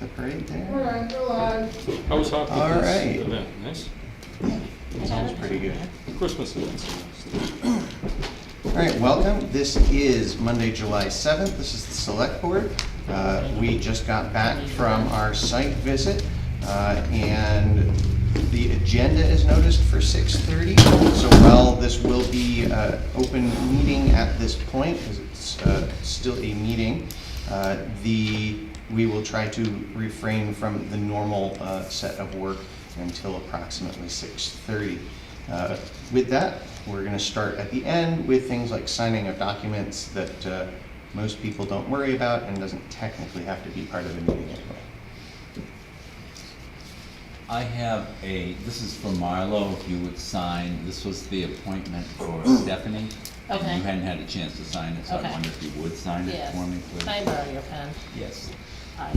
the parade there. Alright, go on. How was Hopkins? All right. Event? Nice. Sounds pretty good. Christmas events. All right, welcome. This is Monday, July 7th. This is the Select Board. We just got back from our site visit, and the agenda is noticed for 6:30. So while this will be an open meeting at this point, because it's still a meeting, we will try to refrain from the normal set of work until approximately 6:30. With that, we're going to start at the end with things like signing of documents that most people don't worry about and doesn't technically have to be part of the meeting anyway. I have this is for Marlo, if you would sign, this was the appointment for Stephanie. Okay. And you hadn't had a chance to sign it, so Okay. I wonder if you would sign it Yes. for me, please? Can I borrow your pen? Yes. I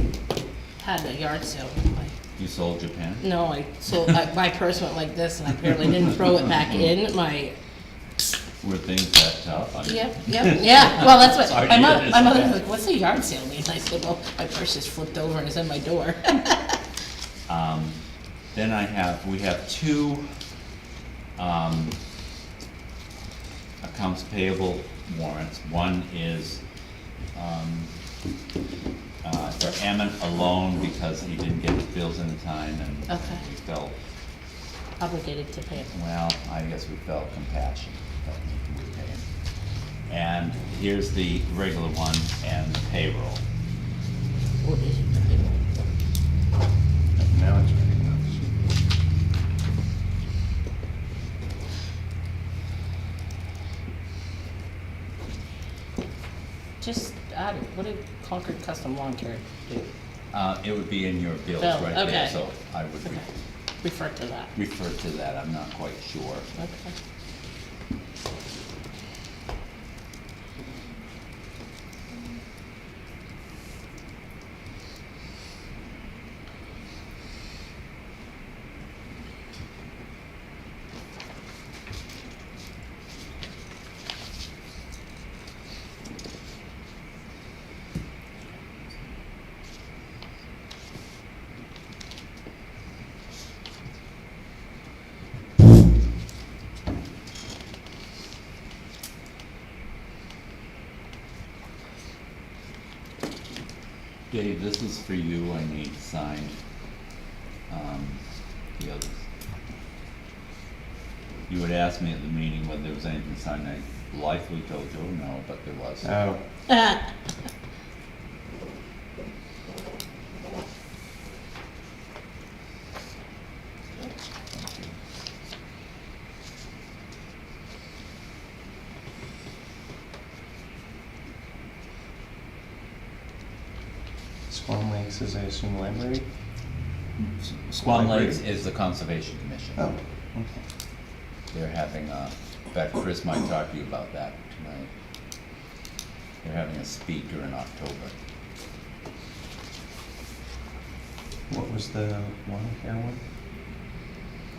had a yard sale. You sold your pen? No, my purse went like this and I apparently didn't throw it back in. Were things that tough? Yep, yeah, well, that's what, Sorry my to hear mother this. was like, what's a yard sale mean? I said, well, my purse just flipped over and it's in my door. Then we have two accounts payable warrants. One is for Emmett alone because he didn't get his bills in time and Okay. we felt, Obligated to pay it. well, I guess we felt compassion, felt we would pay him. And here's the regular one and the payroll. What is it? Now it's ready. Just, what did Concord Custom Lawn Care do? It would be in your bills Bill, right there, okay. so I would Okay. Refer to that. refer to that, I'm not quite sure. Okay. Dave, this is for you, I need signed, the others. You had asked me at the meeting whether there was anything signed, I likely told you, no, but there was. Oh, Swan Lakes is, I assume, library? Swan Library. Lakes is the Conservation Commission. Oh, okay. They're having in fact, Chris might talk to you about that tonight. They're having a speaker in October. What was the one care one?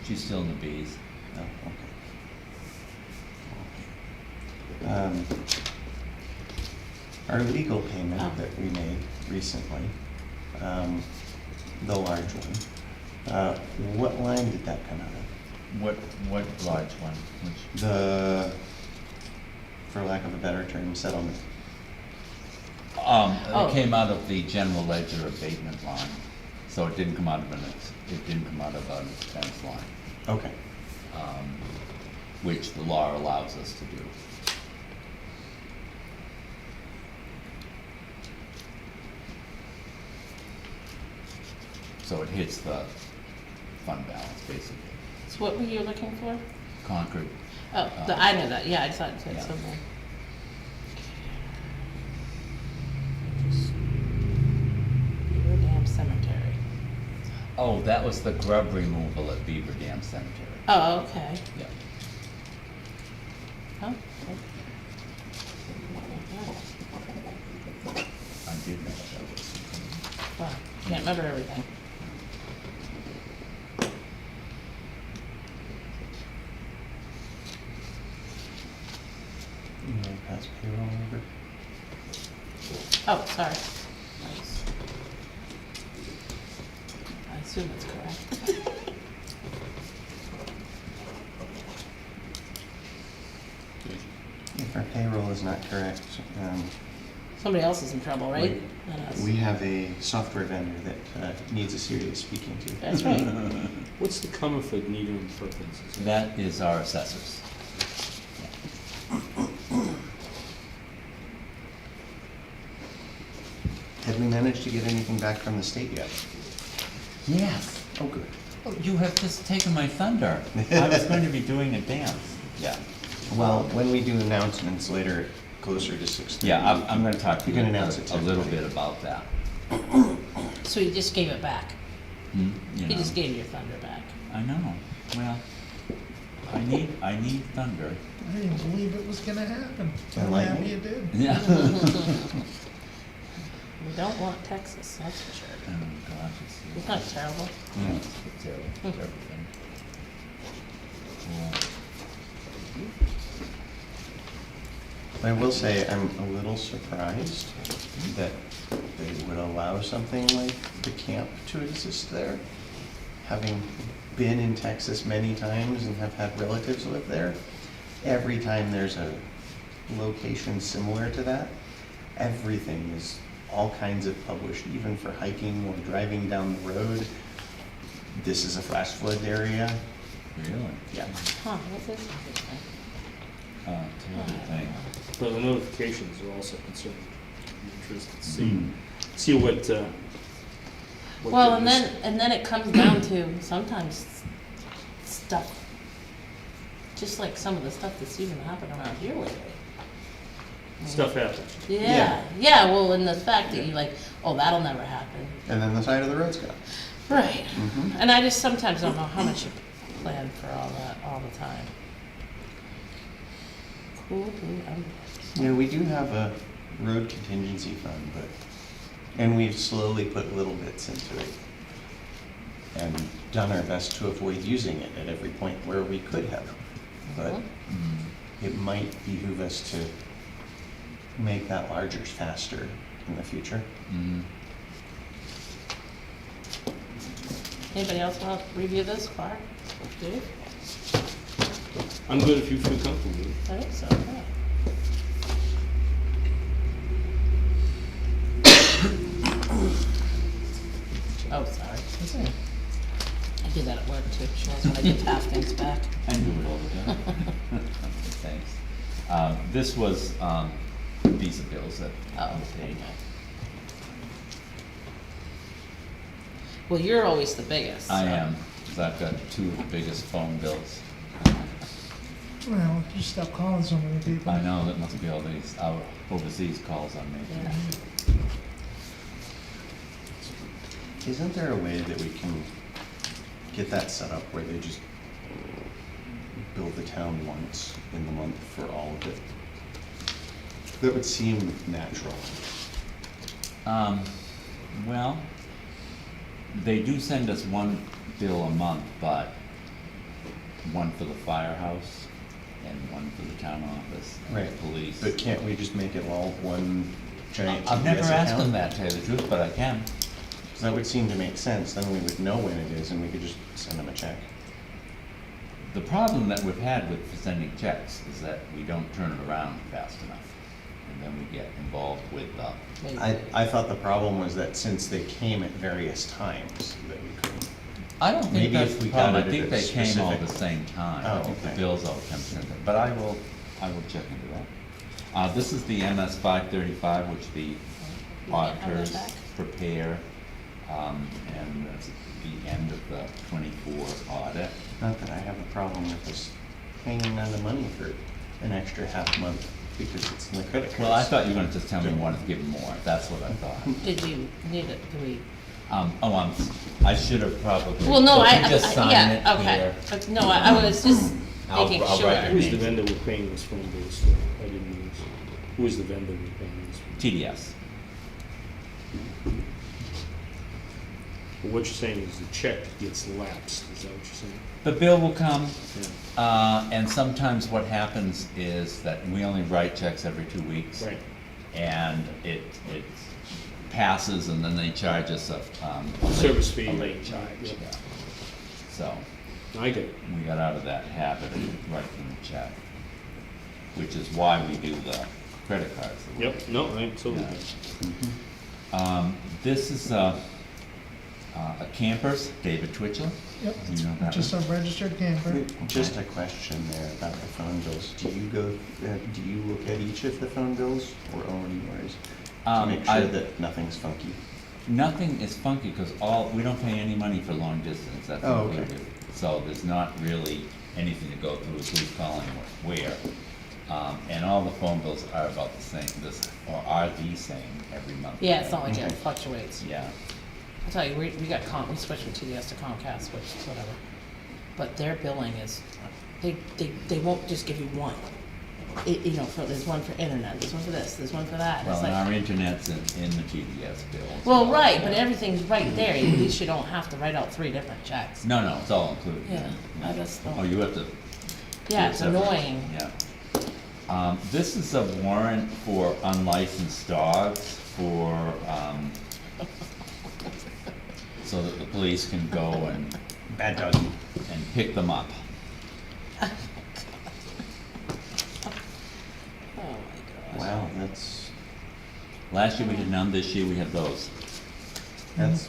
She's still in the bees. Oh, okay. Our legal payment Oh. that we made recently, the large one, what line did that come out of? What large one? Which? The, for lack of a better term, settlement. Oh. It came out of the general ledger abatement line, so it didn't come out of an expense line, Okay. which the law allows us to do. So it hits the fund balance, basically. So what were you looking for? Concord, Oh, I know that, yeah, I saw it said Yeah. somewhere. Beaver Dam Cemetery. oh, that was the grub removal at Beaver Dam Cemetery. Oh, okay. Yeah. Oh, I did know that was. wow, can't remember everything. You want to pass payroll over? Oh, sorry. Nice. assume it's correct. If our payroll is not correct, Somebody else is in trouble, right? Not us. we have a software vendor that needs a serious speaking to. That's right. What's the comma for neither in preference? That is our assessors. Have we managed to get anything back from the state yet? Yes. Oh, good. Oh, you have just taken my thunder. I was going to be doing a dance. Yeah. Well, when we do announcements later, closer to 6:30. Yeah, I'm gonna talk to You you can announce it to a little everybody. bit about that. So he just gave it back. You He know. just gave your thunder back. I know. Well, I need thunder. I didn't believe it was gonna happen. And I'm lightning? happy it did. Yeah. We don't want Texas, that's for sure. Oh gosh, It's not terrible. it's terrible. Everything. Yeah. I will say, I'm a little surprised that they would allow something like the camp to exist there. Having been in Texas many times and have had relatives live there, every time there's a location similar to that, everything is all kinds of published, even for hiking or driving down the road. This is a flash flood area. Really? Yeah. Huh, what's this interesting? Terrible thing. But the notifications are also concerned. I'm interested to see, Mm. see what Well, the- and then it comes down to sometimes stuff, just like some of the stuff that's even happened around here lately. stuff happens. Yeah, yeah, well, and the fact that you like, oh, that'll never happen. And then the side of the road's gone. Right. Mhm. And I just sometimes don't know how much you plan for all that all the time. Cool, Yeah, we do have a road contingency fund, but, and we've slowly put little bits into it. And done our best to avoid using it at every point where we could have. But it might behoove us to make that larger faster in the future. Mhm. Anybody else want to review this far? Dave? I'm good if you feel comfortable with it. I think so, yeah. Oh, sorry. I do that at work too. She knows when I give half things back. I do it all the time. Thanks. This was Visa bills that Oh, we paid. okay. Well, you're always the biggest. I so- am, 'cause I've got two of the biggest phone bills. Well, you stop calling so many people. I know, that must be all these overseas calls I'm making. Yeah. Isn't there a way that we can get that set up where they just bill the town once in the month for all of it? That would seem natural. Well, they do send us one bill a month, but one for the firehouse and one for the town office and Right. the police. But can't we just make it all one giant I've never TPS asked account? them that, to tell you the truth, but I can. 'Cause that would seem to make sense, then we would know when it is and we could just send them a check. The problem that we've had with sending checks is that we don't turn it around fast enough. And then we get involved with, Maybe. I thought the problem was that since they came at various times, that we couldn't. I don't think Maybe that's if the we problem. I got it think at they a came all at the specific- same time. Oh, I think the okay. bills all come together, but I will check into that. This is the MS 535, which the You want that auditors back? prepare, and that's the end of the 24 audit. Not that I have a problem with us hanging on to money for an extra half month because it's in the credit cards. Well, I thought you were gonna just tell me you wanted to give more, that's what I thought. Did you need it, do we? I should have probably. Well, no, so if I, you just sign yeah, it okay. here. But no, I was just I'll- making I'll sure. write your Who's the name. vendor we're paying this phone bills to? I didn't know this. Who is the vendor we're paying this for? TDS. But what you're saying is the check gets lapsed, is that what you're saying? The bill will come, Yeah. and sometimes what happens is that we only write checks every 2 weeks. Right. And it's passes and then they charge us a Service fee. a late charge, Yeah. yeah. So, I get it. we got out of that habit of writing the check, which is why we do the credit cards. Yep, no, I totally Yeah. get it. This is a camper's, David Twitchell. Yep, You know that just a one? registered camper. Just a question there about the phone bills. Do you look at each of the phone bills or only yours? To make sure that nothing's funky? Nothing is funky, because we don't pay any money for long distance, that's Oh, okay. included. So there's not really anything to go through, who's calling where. And all the phone bills are about the same, or are the same every month. Yeah, it's not like it Okay. fluctuates. Yeah, I'll tell you, we got we switched from TDS to Comcast, which, whatever. But their billing is, they won't just give you one. You know, there's one for internet, there's one for this, there's one for that. It's well, and like, our internet's in the TDS bill. well, right, but everything's right there. At least you don't have to write out 3 different checks. No, it's all included. Yeah, I just don't. Oh, you have to. Yeah, do it it's separate. annoying. Yeah. This is a warrant for unlicensed dogs for, so that the police can go and Bad doggy. pick them up. Oh my gosh. Wow, that's Last year we did none, this year we have those.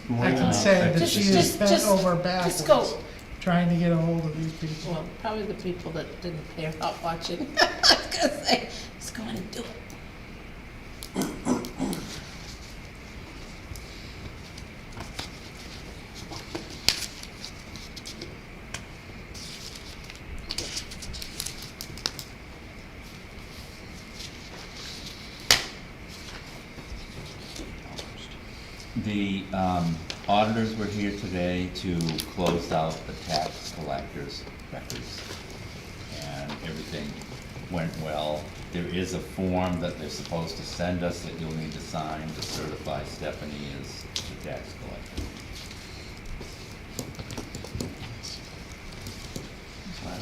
more I than can I say that expected. she is bent over just go. backwards, trying to get a hold of these people. Well, probably the people that didn't pay are not watching. I was gonna say, just go on and do it. The auditors were here today to close out the tax collector's records. And everything went well. There is a form that they're supposed to send us that you'll need to sign to certify Stephanie as the tax collector. Wow.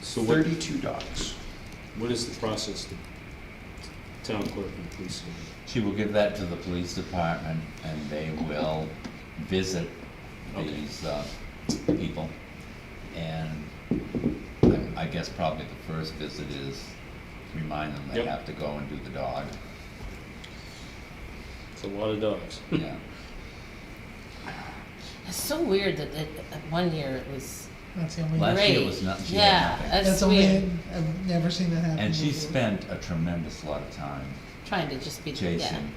So what, 32 dogs. what is the process to town clerk and police? She will give that to the police department and they will visit Okay. these people. And I guess probably the first visit is remind them they Yep. have to go and do the dog. It's a lot of dogs. Yeah. It's so weird that 1 year it was That's the only, Last year great. was not- she had Yeah, nothing. that's that's only, weird. I've never seen that happen And she before. spent a tremendous lot of time Trying to just be, yeah, chasing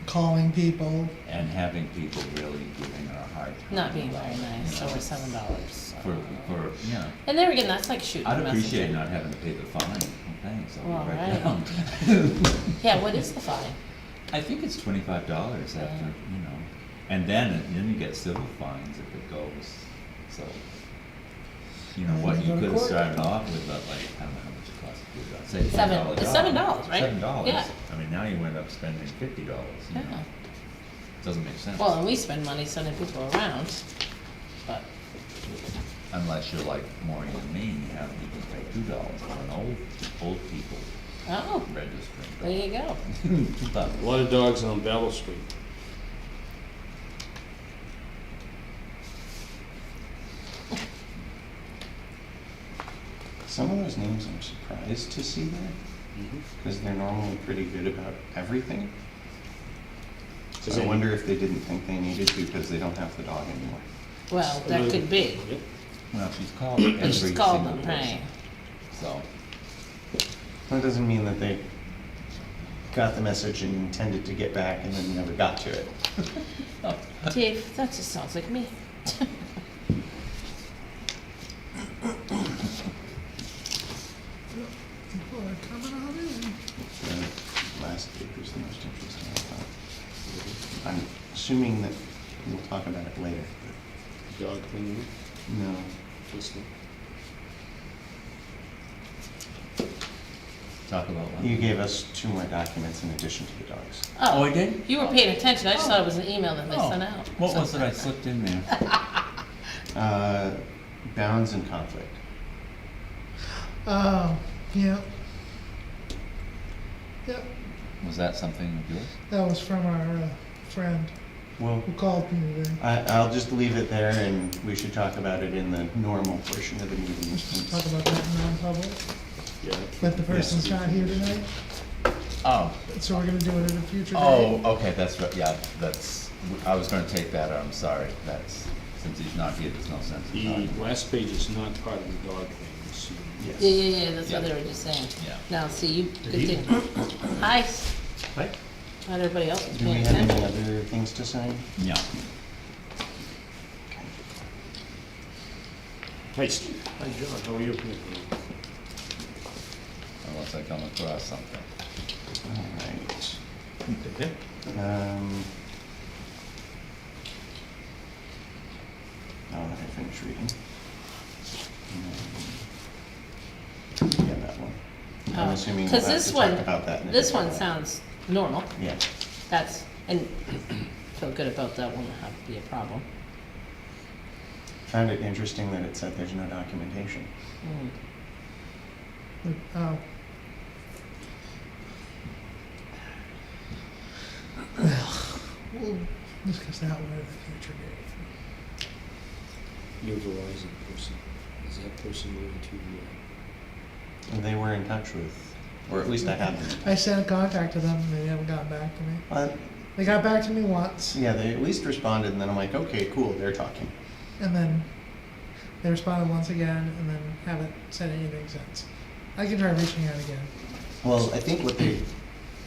Calling people, and having people really giving her a hard time. not being about very it, nice, you know. over $7. For, you know, And there again, that's like shooting I'd a appreciate messenger. not having to pay the fine. Well, thanks, I'll Well, be right right. down. Yeah, what is the fine? I think it's $25 after, you know, and then you get civil fines if it goes, so. You know, And what, then you you go to could have court. started off with, like, I don't know how much it costs to do that, say Seven- $10 it's dog. $7, right? $7. Yeah. I mean, now you end up spending $50, you know, Yeah. doesn't make sense. Well, and we spend money sending people around, but, Unless you're like Maureen and me, and you have people pay $2 for an old people oh, registering. there you go. A lot of dogs on Battle Street. Some of those names I'm surprised to see there, because they're normally pretty good about everything. Is So I it- wonder if they didn't think they needed to because they don't have the dog anymore. Well, that could be. Yep. Well, she's called every She's single called person. them, right. So, That doesn't mean that they got the message and intended to get back and then never got to it. Dave, that just sounds like me. people are coming on in. The last paper's the most interesting, I thought. I'm assuming that we'll talk about it later. Dog cleaning, No. listening. talk about what? You gave us 2 more documents in addition to the dogs. Oh, I did? You were paying attention, I just thought it was an email that they Oh, sent out. what was it I slipped in there? Bounds and conflict. Oh, yeah. Yep, Was that something of yours? That was from our friend Well, who called me today. I'll just leave it there, and we should talk about it in the normal portion of the meeting. Talk about that in non-public, Yeah. but the person's not here tonight, Oh, so we're gonna do it at a future oh, date. okay, that's right, yeah, I was gonna take that, I'm sorry, since he's not here, there's no sense in The talking. last page is not part of the dog thing. It's, Yes. Yeah, that's Yeah. what they were just saying. Yeah. Now, see, you, good thing. Hi, Hi. not everybody else is Do we paying have any attention. other things to sign? Yeah, Hi, Steve. Hi, John. How are you? unless I come across something. All right. Okay. Now that I finish reading. Yeah, that one. I'm assuming we'll Because have this to one, talk about that in a this different one way. sounds normal. Yeah. That's, and feel good about that, won't have to be a problem. Found it interesting that it said there's no documentation. Mm. Oh. We'll discuss that one at a future date. Your Verizon person, is that person going to, And they were in touch with, or at least I had them. I sent a contact to them, and they haven't gotten back to me. But, They got back to me once, yeah, they at least responded, and then I'm like, okay, cool, they're talking. and then they responded once again, and then haven't said anything since. I can try reaching out again. Well, I think what they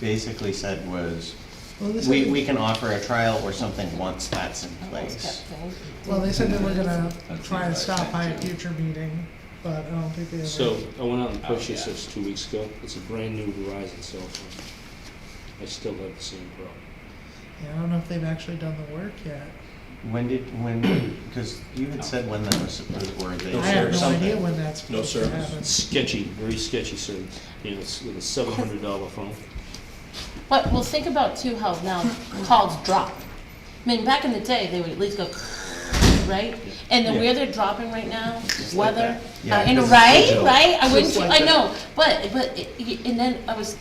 basically said was, Well, they said, we can offer a trial or something once that's in Almost place. kept things. well, they said they were gonna That's try what and I stop said, by a too. future meeting, but I don't think they ever. so I went out and Oh, purchased yeah. this 2 weeks ago. It's a brand new Verizon cell phone. I still have the same problem. Yeah, I don't know if they've actually done the work yet. Because you had said when that was supposed, or they No, I sir. have no something. idea when that's supposed to service. happen. Sketchy, very sketchy, sir. You know, it's with a $700 phone. But, well, think about too how now calls drop. I mean, back in the day, they would at least go, right? And the Yeah. where they're dropping right now, like weather, that. Yeah, and because it's right, digital. right? I wouldn't, Just like I that. know, and then I was,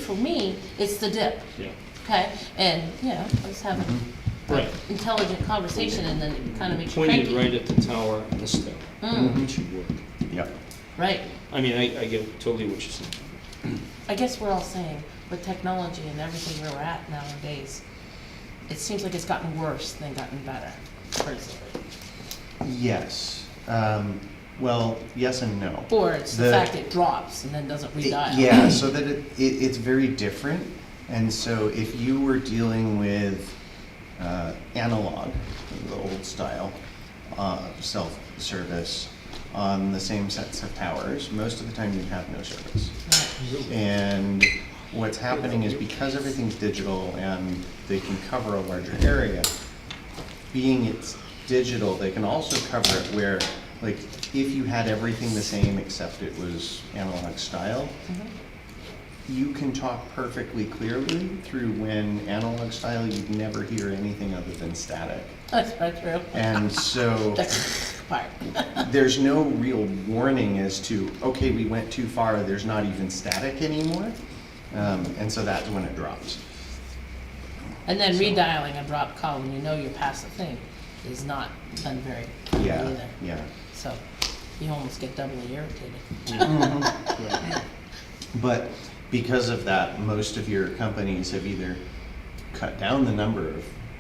for me, it's the dip, Yeah. okay? And, you know, I was having Right. intelligent conversation and then it kind of makes you Pointed cranky. right at the tower and the step. Mm, It should work. Yep. right. I mean, I get totally what you're saying. I guess we're all saying, with technology and everything where we're at nowadays, it seems like it's gotten worse than gotten better, personally. Yes. Well, yes and no. Or it's the The- fact it drops and then doesn't redial. Yeah, so that it's very different. And so if you were dealing with analog, the old style, self-service on the same sets of towers, most of the time you'd have no service. And what's happening is because everything's digital and they can cover a larger area, being it's digital, they can also cover it where, like, if you had everything the same except it was analog style, you can talk perfectly clearly through when analog style, you'd never hear anything other than static. That's not true. And so The part. there's no real warning as to, okay, we went too far, there's not even static anymore. And so that's when it drops. And then So- redialing a drop call when you know you're past the thing is not done very quickly Yeah, either. yeah. So you almost get doubly irritated. Right. But because of that, most of your companies have either cut down the number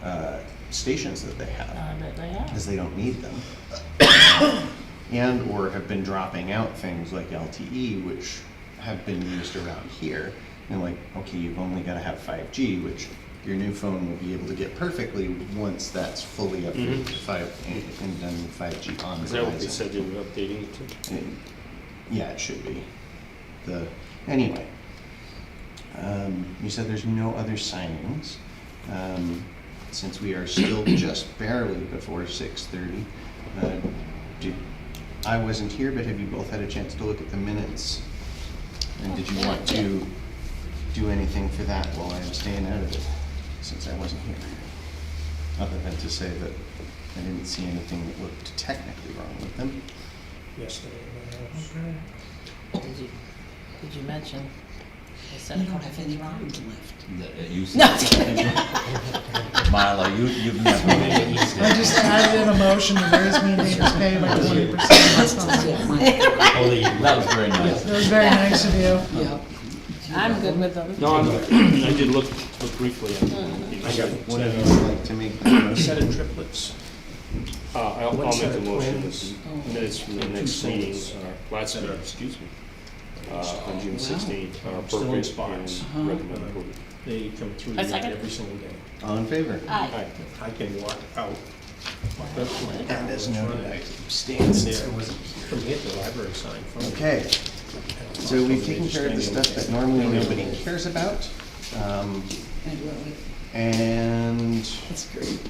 of stations that they have, I bet they are. because they don't need them, and or have been dropping out things like LTE, which have been used around here. And like, okay, you've only got to have 5G, which your new phone will be able to get perfectly once that's fully upgraded to 5 and done 5G on Is that what they Verizon. said they were updating it to? Yeah, it should be. Anyway, you said there's no other signings. Since we are still just barely before 6:30, I wasn't here, but have you both had a chance to look at the minutes? And did you want to do anything for that while I'm staying out of it, since I wasn't here? Other than to say that I didn't see anything that looked technically wrong with them. Okay. Did you mention They said a couple things wrong. You No. said, Marlo, you've never made a mistake. I just added a motion to raise maintainers pay by 20%. That's not like- That was very nice. That was very nice of you. I'm good with them. No, I did look briefly at it. I got one of you would like to make the motion. Set of triplets. I'll One make set the of motion, twins. minutes from the next meeting, last meeting, excuse me, on June 16th, are Still in appropriate spots. and recommend approval. They come through A the second. every single day. All in favor? Aye. I can walk out. And as noted, I abstained And since I there, wasn't here. from here, the library sign from. Okay, so we've taken care of the stuff that normally nobody cares about. And That's great.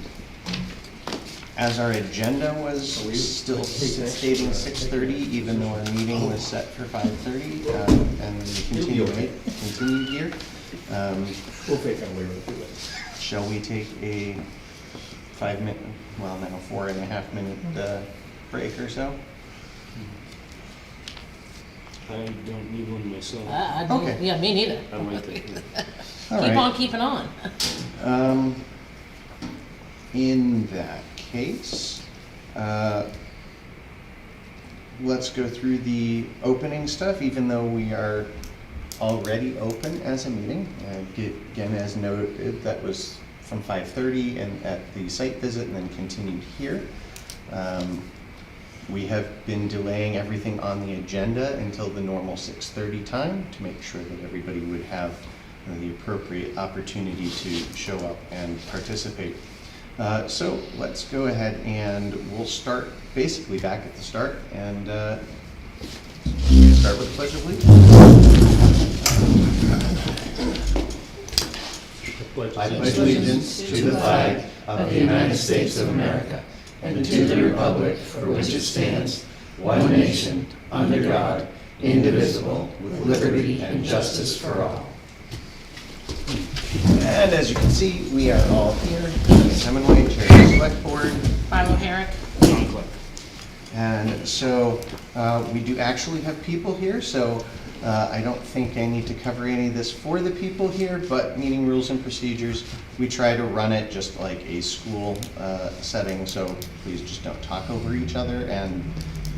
as our agenda was still stating 6:30, even though our meeting was set for 5:30, and we continued here. We'll figure out a way to do it. Shall we take a 5-minute, well, no, 4.5-minute break or so? I don't need one myself. I don't, Okay. yeah, me neither. I might take it. All Keep right. on keeping on. In that case, let's go through the opening stuff, even though we are already open as a meeting. Again, as noted, that was from 5:30 and at the site visit and then continued here. We have been delaying everything on the agenda until the normal 6:30 time to make sure that everybody would have the appropriate opportunity to show up and participate. So let's go ahead and we'll start basically back at the start and start with the Pledge of Allegiance. I pledge allegiance to the flag of the United States of America and to the republic for which it stands, one nation, under God, indivisible, with liberty and justice for all. And as you can see, we are all here. Denise Hemingway, Chair of the Select Board. Milo Herrick. John Clark. And so we do actually have people here, so I don't think I need to cover any of this for the people here, but meeting rules and procedures, we try to run it just like a school setting, so please just don't talk over each other, and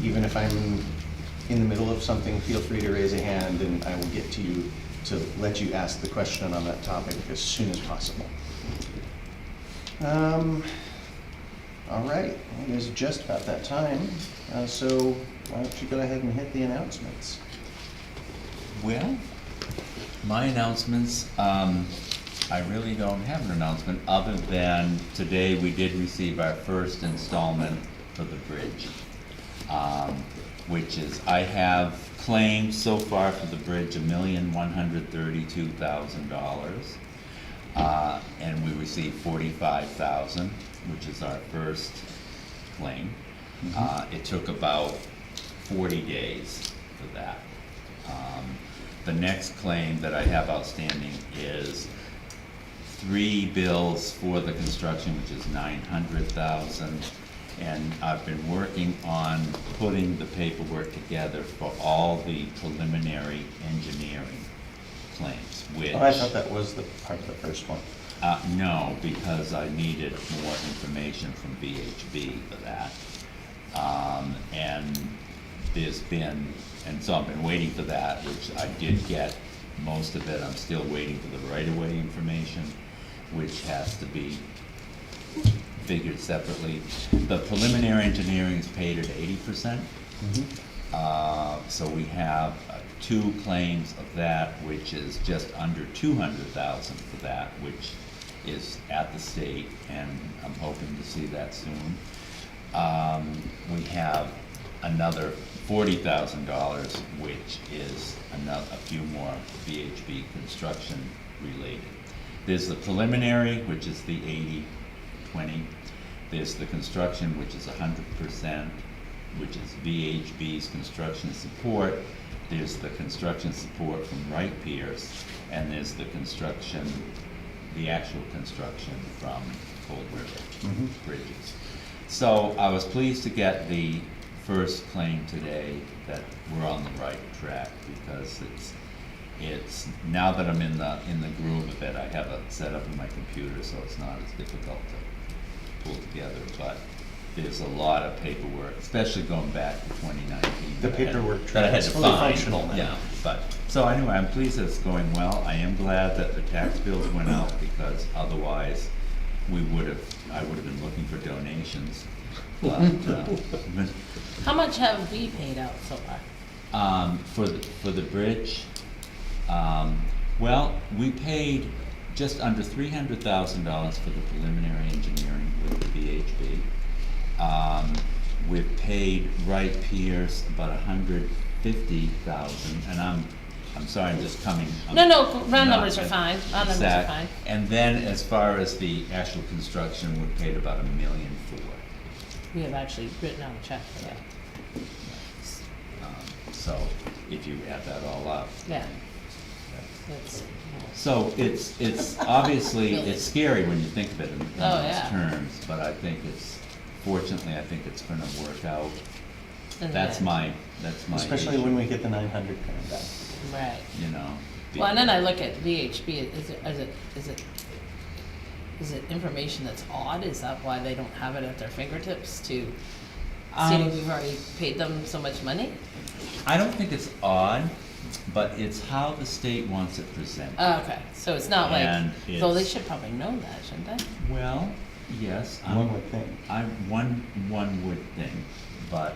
even if I'm in the middle of something, feel free to raise a hand and I will get to you to let you ask the question on that topic as soon as possible. All right, it is just about that time, so why don't you go ahead and hit the announcements? Well, my announcements, I really don't have an announcement, other than today we did receive our first installment for the bridge. Which is, I have claimed so far for the bridge $1,132,000. And we received 45,000, which is our first claim. It took about 40 days for that. The next claim that I have outstanding is 3 bills for the construction, which is 900,000. And I've been working on putting the paperwork together for all the preliminary engineering claims, which. Oh, I thought that was the part of the first one. No, because I needed more information from VHB for that. And there's been, and so I've been waiting for that, which I did get most of it. I'm still waiting for the right-of-way information, which has to be figured separately. The preliminary engineering is paid at 80%. So we have 2 claims of that, which is just under 200,000 for that, which is at the state, and I'm hoping to see that soon. We have another $40,000, which is a few more VHB construction related. There's the preliminary, which is the 80-20. There's the construction, which is 100%, which is VHB's construction support. There's the construction support from Wright Pierce, and there's the construction, the actual construction from Cold River Bridges. So I was pleased to get the first claim today that we're on the right track, because it's, now that I'm in the groove of it, I have it set up in my computer, so it's not as difficult to pull together, but there's a lot of paperwork, especially going back to 2019. The that I had- paperwork that I had is to fully find. functional now. Yeah, but, so anyway, I'm pleased that it's going well. I am glad that the tax bills went out, because otherwise, I would have been looking for donations. But, How much have we paid out so far? for the bridge, well, we paid just under $300,000 for the preliminary engineering with the VHB. We've paid Wright Pierce about $150,000, and I'm sorry, I'm just coming. No, round not numbers are fine, round numbers are exact. fine. And then as far as the actual construction, we paid about $1.4 million. We have actually written out a check for that. So if you add that all up. Yeah. It's, So it's obviously, it's scary when you think of it in Oh, those yeah. terms, but I think fortunately, I think it's gonna work out. in the That's end. my Especially issue, when we get the 900 grand back. Right. you know. Well, and then I look at VHB, is it information that's odd? Is that why they don't have it at their fingertips to, seeing we've already paid them so much money? I don't think it's odd, but it's how the state wants it presented. Oh, okay, so it's not And like, though they it's- should probably know that, shouldn't they? Well, yes. One would think. One would think, but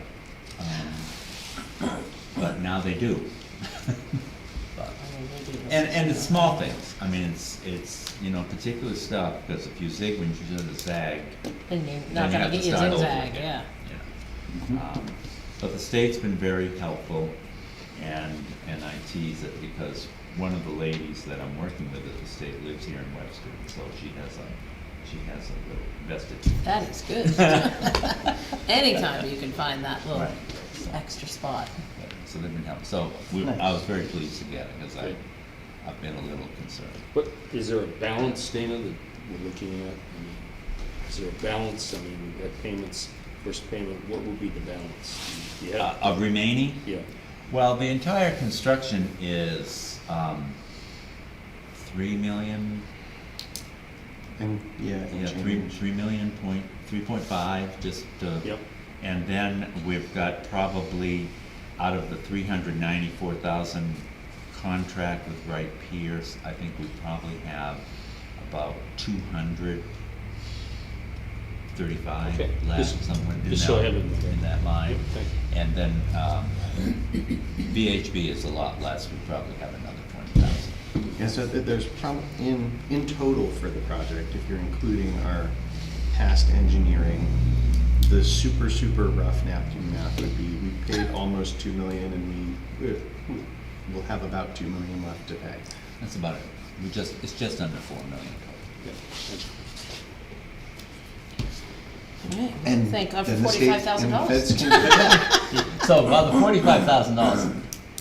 now they do. But- I mean, maybe this And is- it's small things, I mean, it's, you know, particular stuff, because if you zig when you should have zagged, Then you're then not you gonna have to get your start over zigzag, again, yeah. you know. But the state's been very helpful, and I tease it because one of the ladies that I'm working with at the state lives here in Webster, so she has a little vested. That is good. Anytime you can find that little Right. extra spot. So they've been helpful, so I was very pleased to get it, because I've been a little concerned. But is there a balance, Dana, that we're looking at? I mean, is there a balance? I mean, we've got payments, first payment, what would be the balance? Yeah. Of remaining? Yeah. Well, the entire construction is, 3 million, And, yeah. yeah, 3.5, just, Yep. and then we've got probably, out of the 394,000 contract with Wright Pierce, I think we probably have about 235 Okay. left, Just- somewhere just so I have it. in that line. Yep, thank you. And then, VHB is a lot less, we probably have another 20,000. Yeah, so there's probably, in total for the project, if you're including our past engineering, the super rough napkin math would be, we paid almost 2 million, and we'll have about 2 million left to pay. That's about it. It's just under 4 million. Yeah, thank you. Right, And thank God for then the state and $45,000. feds can give it back. So, while the $45,000,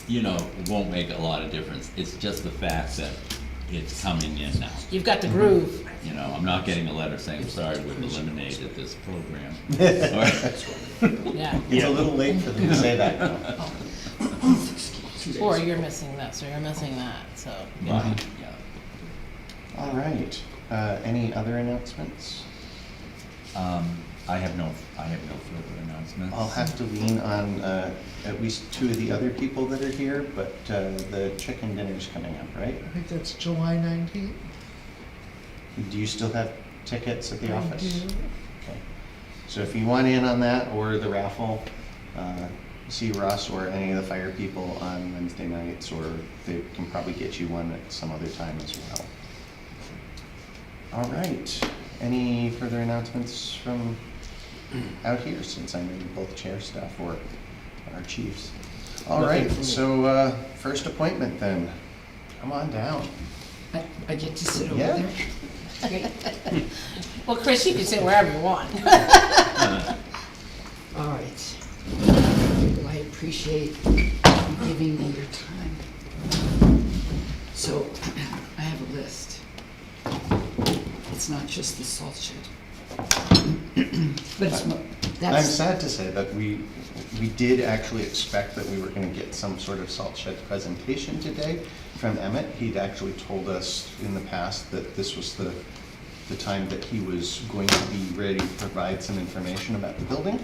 you know, won't make a lot of difference, it's just the fact that it's coming in now. You've got the groove. You know, I'm not getting a letter saying, sorry, we've eliminated this program. Yeah. It's a little late for them to say that now. Or you're missing this, or you're missing that, so. Right, yeah. All right, any other announcements? I have no further announcements. I'll have to lean on at least two of the other people that are here, but the chicken dinner's coming up, right? I think that's July 19th. Do you still have tickets at the I office? do. Okay. So if you want in on that or the raffle, see Russ or any of the fire people on Wednesday nights, or they can probably get you one at some other time as well. All right. Any further announcements from out here, since I know you both chair stuff or our chiefs? All right, so first appointment then. Come on down. I get to sit over Yeah. there? Well, Chris, you can sit wherever you want. All right. Well, I appreciate you giving me your time. So, I have a list. It's not just the salt shed. But it's, I'm that's, sad to say that we did actually expect that we were gonna get some sort of salt shed presentation today. from Emmett. He'd actually told us in the past that this was the time that he was going to be ready to provide some information about the building.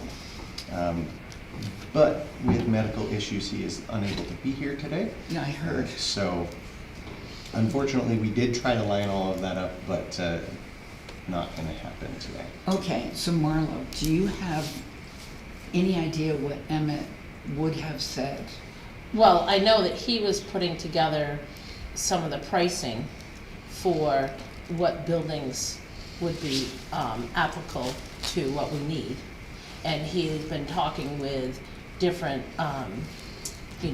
But with medical issues, he is unable to be here today. Yeah, I heard. So unfortunately, we did try to line all of that up, but not gonna happen today. Okay, so Marlo, do you have any idea what Emmett would have said? Well, I know that he was putting together some of the pricing for what buildings would be applicable to what we need. And he has been talking with different,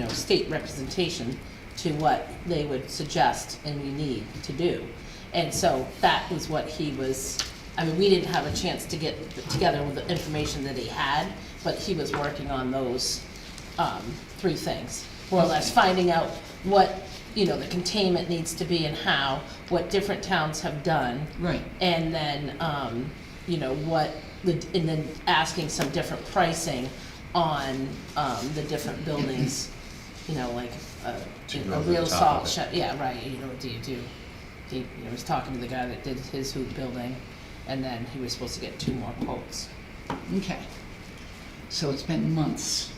state representation to what they would suggest and we need to do. And so that was what he was, I mean, we didn't have a chance to get together with the information that he had, but he was working on those three things, more or less, finding out what, the containment needs to be and how, what different towns have done. Right. And then, and then asking some different pricing on the different buildings, like To go a over real the top of salt it. shed, yeah, right, he was talking to the guy that did his hoop building, and then he was supposed to get 2 more quotes. Okay. So it's been months.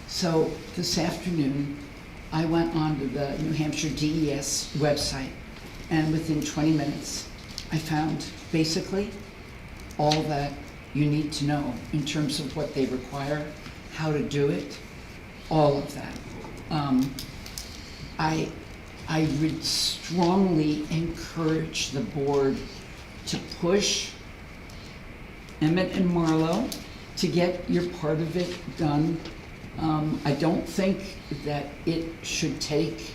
So this afternoon, I went onto the New Hampshire DES website, and within 20 minutes, I found basically all that you need to know in terms of what they require, how to do it, all of that. I would strongly encourage the board to push Emmett and Marlo to get your part of it done. I don't think that it should take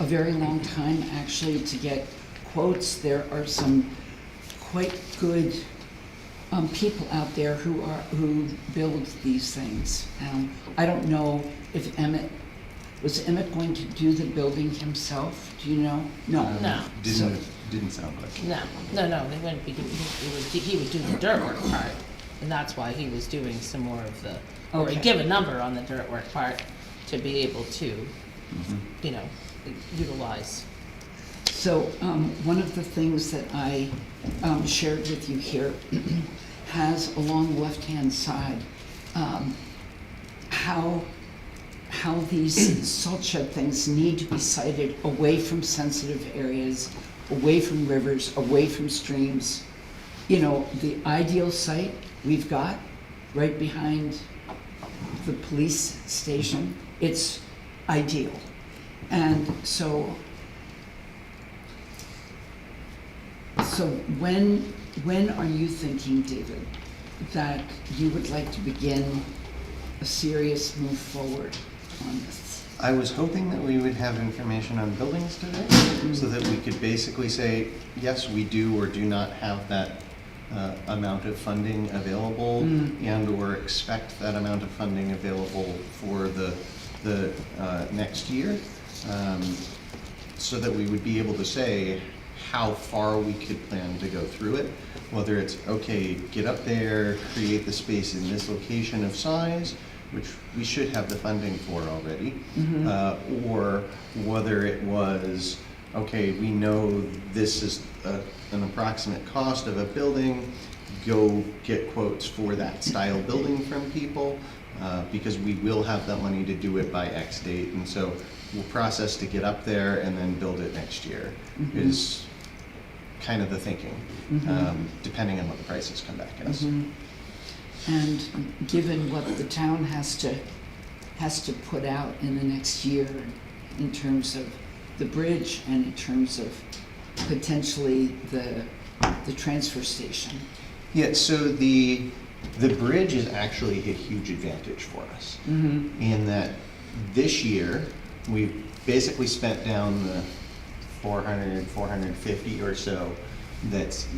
a very long time actually to get quotes. There are some quite good people out there who build these things. I don't know if was Emmett going to do the building himself? Do you know? No. No. Didn't sound like it. No, they wouldn't be doing, he would do the dirt work part, and that's why he was doing some more of the, or Okay. give a number on the dirt work part to be able to, utilize. So one of the things that I shared with you here has along the left-hand side how these salt shed things need to be sited away from sensitive areas, away from rivers, away from streams. The ideal site we've got right behind the police station, it's ideal. And so when are you thinking, David, that you would like to begin a serious move forward on this? I was hoping that we would have information on buildings today, so that we could basically say, yes, we do or do not have that amount of funding available, and or expect that amount of funding available for the next year, so that we would be able to say how far we could plan to go through it, whether it's, okay, get up there, create the space in this location of size, which we should have the funding for already, or whether it was, okay, we know this is an approximate cost of a building, go get quotes for that style building from people, because we will have that money to do it by X date, and so we'll process to get up there and then build it next year, is kind of the thinking, depending on what the prices come back as. And given what the town has to put out in the next year in terms of the bridge and in terms of potentially the transfer station. Yeah, so the bridge is actually a huge advantage for us, in that this year, we've basically spent down the 450 or so that's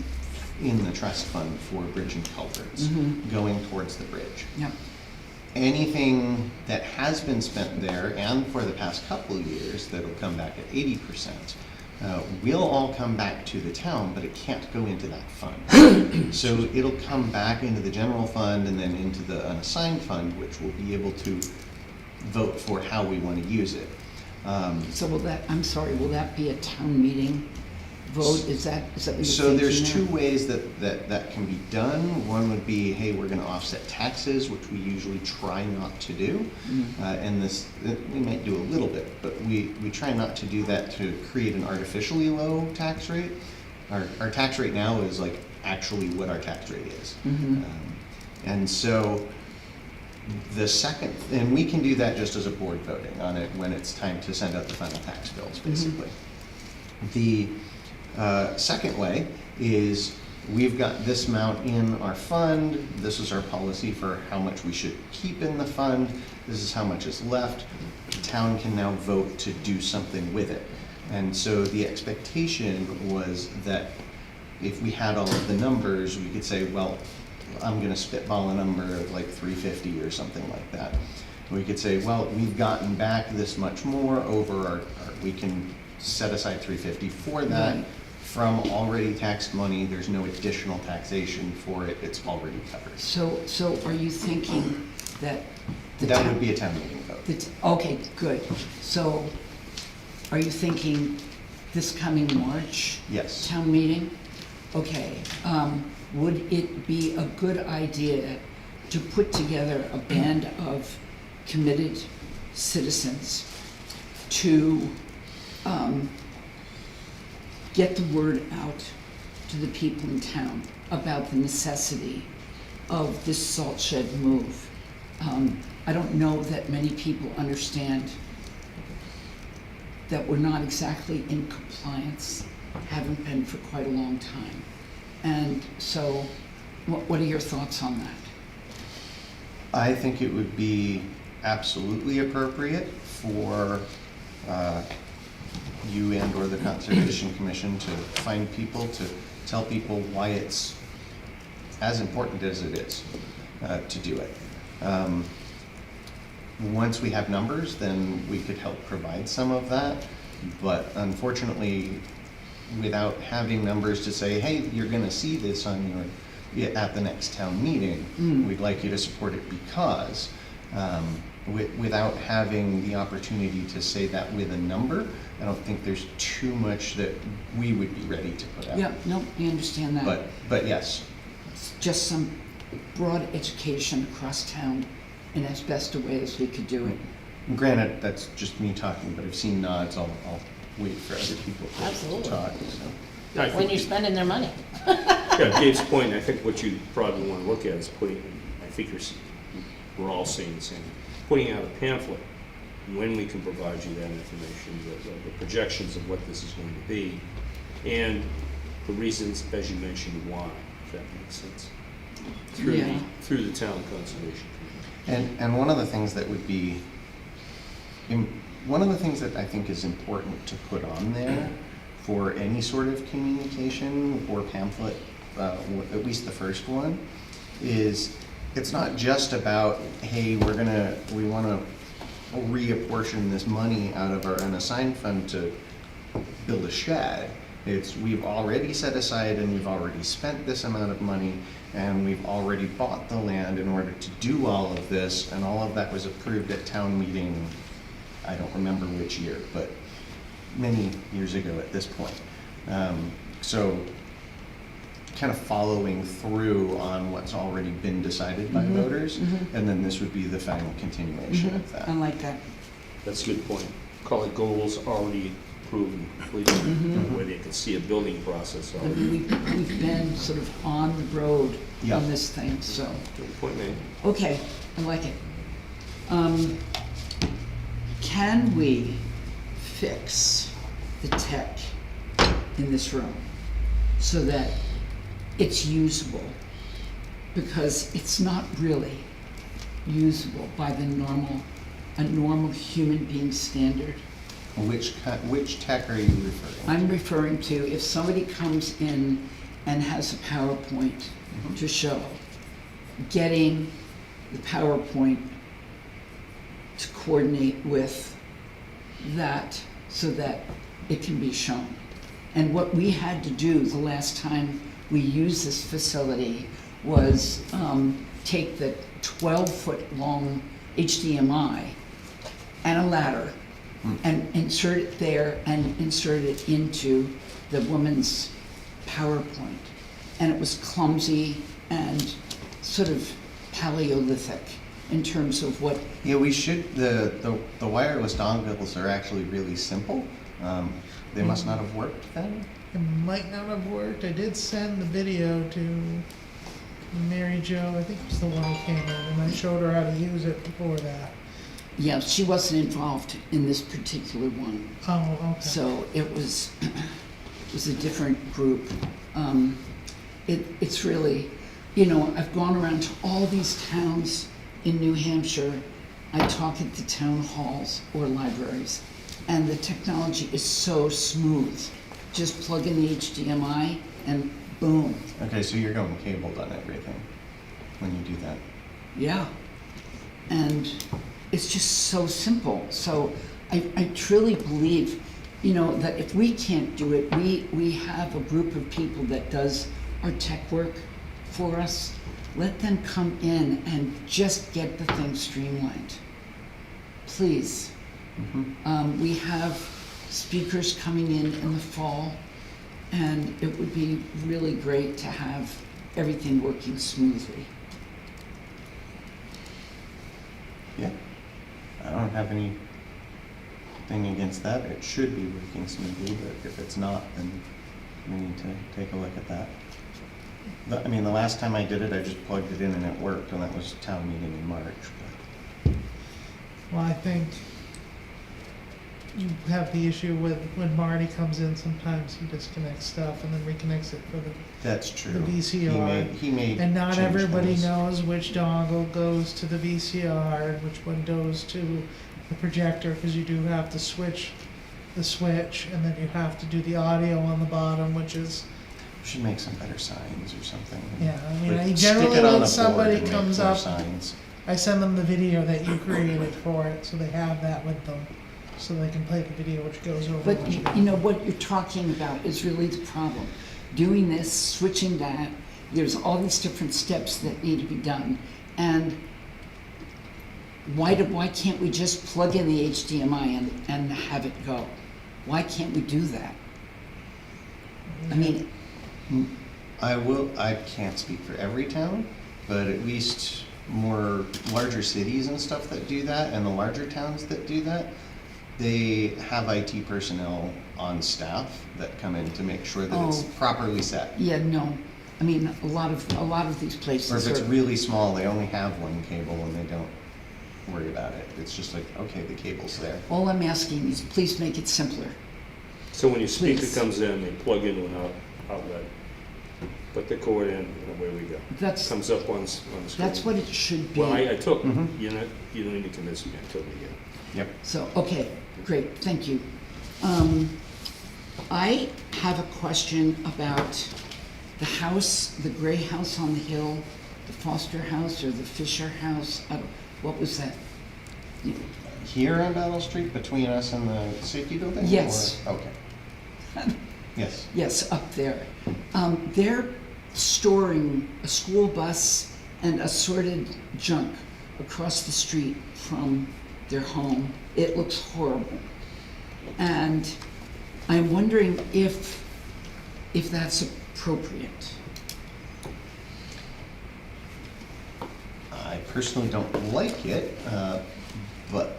in the trust fund for bridge and culverts, going towards the bridge. Yep. Anything that has been spent there, and for the past couple of years, that'll come back at 80%, will all come back to the town, but it can't go into that fund. So it'll come back into the general fund and then into the unassigned fund, which will be able to vote for how we want to use it. So will that be a town meeting vote? Is that what you're So thinking there's there? 2 ways that can be done. One would be, hey, we're gonna offset taxes, which we usually try not to do. And we might do a little bit, but we try not to do that to create an artificially low tax rate. Our tax rate now is like actually what our tax rate is. And so the second, and we can do that just as a board voting on it when it's time to send out the final tax bills, basically. The second way is we've got this amount in our fund, this is our policy for how much we should keep in the fund, this is how much is left. The town can now vote to do something with it. And so the expectation was that if we had all of the numbers, we could say, well, I'm gonna spitball a number of like 350 or something like that. We could say, well, we've gotten back this much more over we can set aside 350 for that. Right. From already taxed money, there's no additional taxation for it, it's already covered. So are you thinking that That would be a town meeting vote. Okay, good. So are you thinking this coming March? Yes. Town meeting? Okay. Would it be a good idea to put together a band of committed citizens to get the word out to the people in town about the necessity of this salt shed move? I don't know that many people understand that we're not exactly in compliance, haven't been for quite a long time. And so, what are your thoughts on that? I think it would be absolutely appropriate for you and or the Conservation Commission to find people, to tell people why it's as important as it is to do it. Once we have numbers, then we could help provide some of that, but unfortunately, without having numbers to say, hey, you're gonna see this on at the next town meeting, we'd like you to support it because, without having the opportunity to say that with a number, I don't think there's too much that we would be ready to put out. Yeah, no, I understand that. But yes, It's just some broad education across town in as best a way as we could do it. granted, that's just me talking, but I've seen nods, I'll wait for other people to Absolutely. talk, so. I When think you're spending their money. Yeah, Dave's point, I think what you probably want to look at is putting, I think we're all saying the same, putting out a pamphlet when we can provide you that information, the projections of what this is going to be, and the reasons, as you mentioned, why, if that makes sense. Yeah. Through the town conservation committee. And one of the things that would be, one of the things that I think is important to put on there for any sort of communication or pamphlet, at least the first one, is it's not just about, hey, we want to reapportion this money out of our unassigned fund to build a shed. It's, we've already set aside and we've already spent this amount of money and we've already bought the land in order to do all of this, and all of that was approved at town meeting, I don't remember which year, but many years ago at this point. So kind of following through on what's already been decided by voters, and then this would be the final continuation of that. I like that. That's a good point. Call it goals already proven, completed, where they can see a building process I already. mean, we've been sort of on the road Yeah. on this thing, so, Good point made. okay, I like it. Can we fix the tech in this room so that it's usable? Because it's not really usable by a normal human being standard. Which tech are you referring to? I'm referring to if somebody comes in and has a PowerPoint to show, getting the PowerPoint to coordinate with that so that it can be shown. And what we had to do the last time we used this facility was take the 12-foot long HDMI and a ladder and insert it there and insert it into the woman's PowerPoint. And it was clumsy and sort of Paleolithic in terms of what, Yeah, we should, the wireless dongles are actually really simple. They must not have worked then? It might not have worked. I did send the video to Mary Jo, I think it was the one who came in, and I showed her how to use it before that. yeah, she wasn't involved in this particular one. Oh, okay. So it was, it was a different group. It's really, you know, I've gone around to all these towns in New Hampshire. I talk at the town halls or libraries, and the technology is so smooth. Just plug in the HDMI and boom, Okay, so you're going cabled on everything when you do that. yeah. And it's just so simple. So I truly believe, you know, that if we can't do it, we have a group of people that does our tech work for us. Let them come in and just get the thing streamlined. Please. We have speakers coming in the fall, and it would be really great to have everything working smoothly. Yeah. I don't have anything against that. It should be working smoothly, but if it's not, then we need to take a look at that. I mean, the last time I did it, I just plugged it in and it worked, and that was town meeting in March. But Well, I think you have the issue with when Marty comes in, sometimes he disconnects stuff and then reconnects it for the, that's true. the VCR. He made And not change everybody things. knows which dongle goes to the VCR and which one goes to the projector, because you do have to switch the switch, and then you have to do the audio on the bottom, which is, We should make some better signs or something. yeah, I mean, Like, I stick generally it on the when board somebody and make comes more up, signs. I send them the video that you created for it, so they have that with them, so they can play the video which goes over. But what you know, what you're talking about is really the problem. Doing this, switching that, there's all these different steps that need to be done. And why can't we just plug in the HDMI and have it go? Why can't we do that? I mean, I can't speak for every town, but at least more larger cities and stuff that do that, and the larger towns that do that, they have IT personnel on staff that come in to make sure that it's Oh. properly set. yeah, no. I mean, a lot of these places Or if it's are- really small, they only have one cable and they don't worry about it. It's just like, okay, the cable's there. all I'm asking is please make it simpler. So when your speaker Please. comes in, they plug into an outlet, put the cord in, and away we go. That's, Comes up on the screen. that's what it should be. Well, I took, Mhm. you don't need to convince me, I totally get it. Yep. So, okay, great, thank you. I have a question about the house, the gray house on the hill, the Foster house or the Fisher house. What was that? Here on Battle Street, between us and the safety building? Yes. Or- Okay. Yes. Yes, up there. They're storing a school bus and assorted junk across the street from their home. It looks horrible. And I'm wondering if that's appropriate. I personally don't like it, but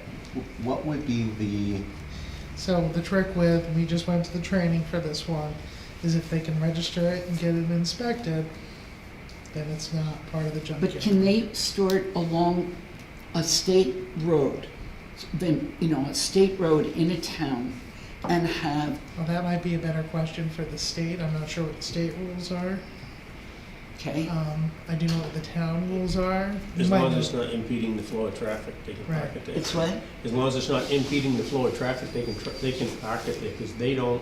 what would be the, So the trick with, we just went to the training for this one, is if they can register it and get it inspected, then it's not part of the junkyard. But can they store it along a state road? Then, you know, a state road in a town and have, Well, that might be a better question for the state. I'm not sure what the state rules are. okay? I do know what the town rules are. You As might long as know- it's not impeding the flow of traffic, they can park Right. it there. It's what? As long as it's not impeding the flow of traffic, they can park it there, because they don't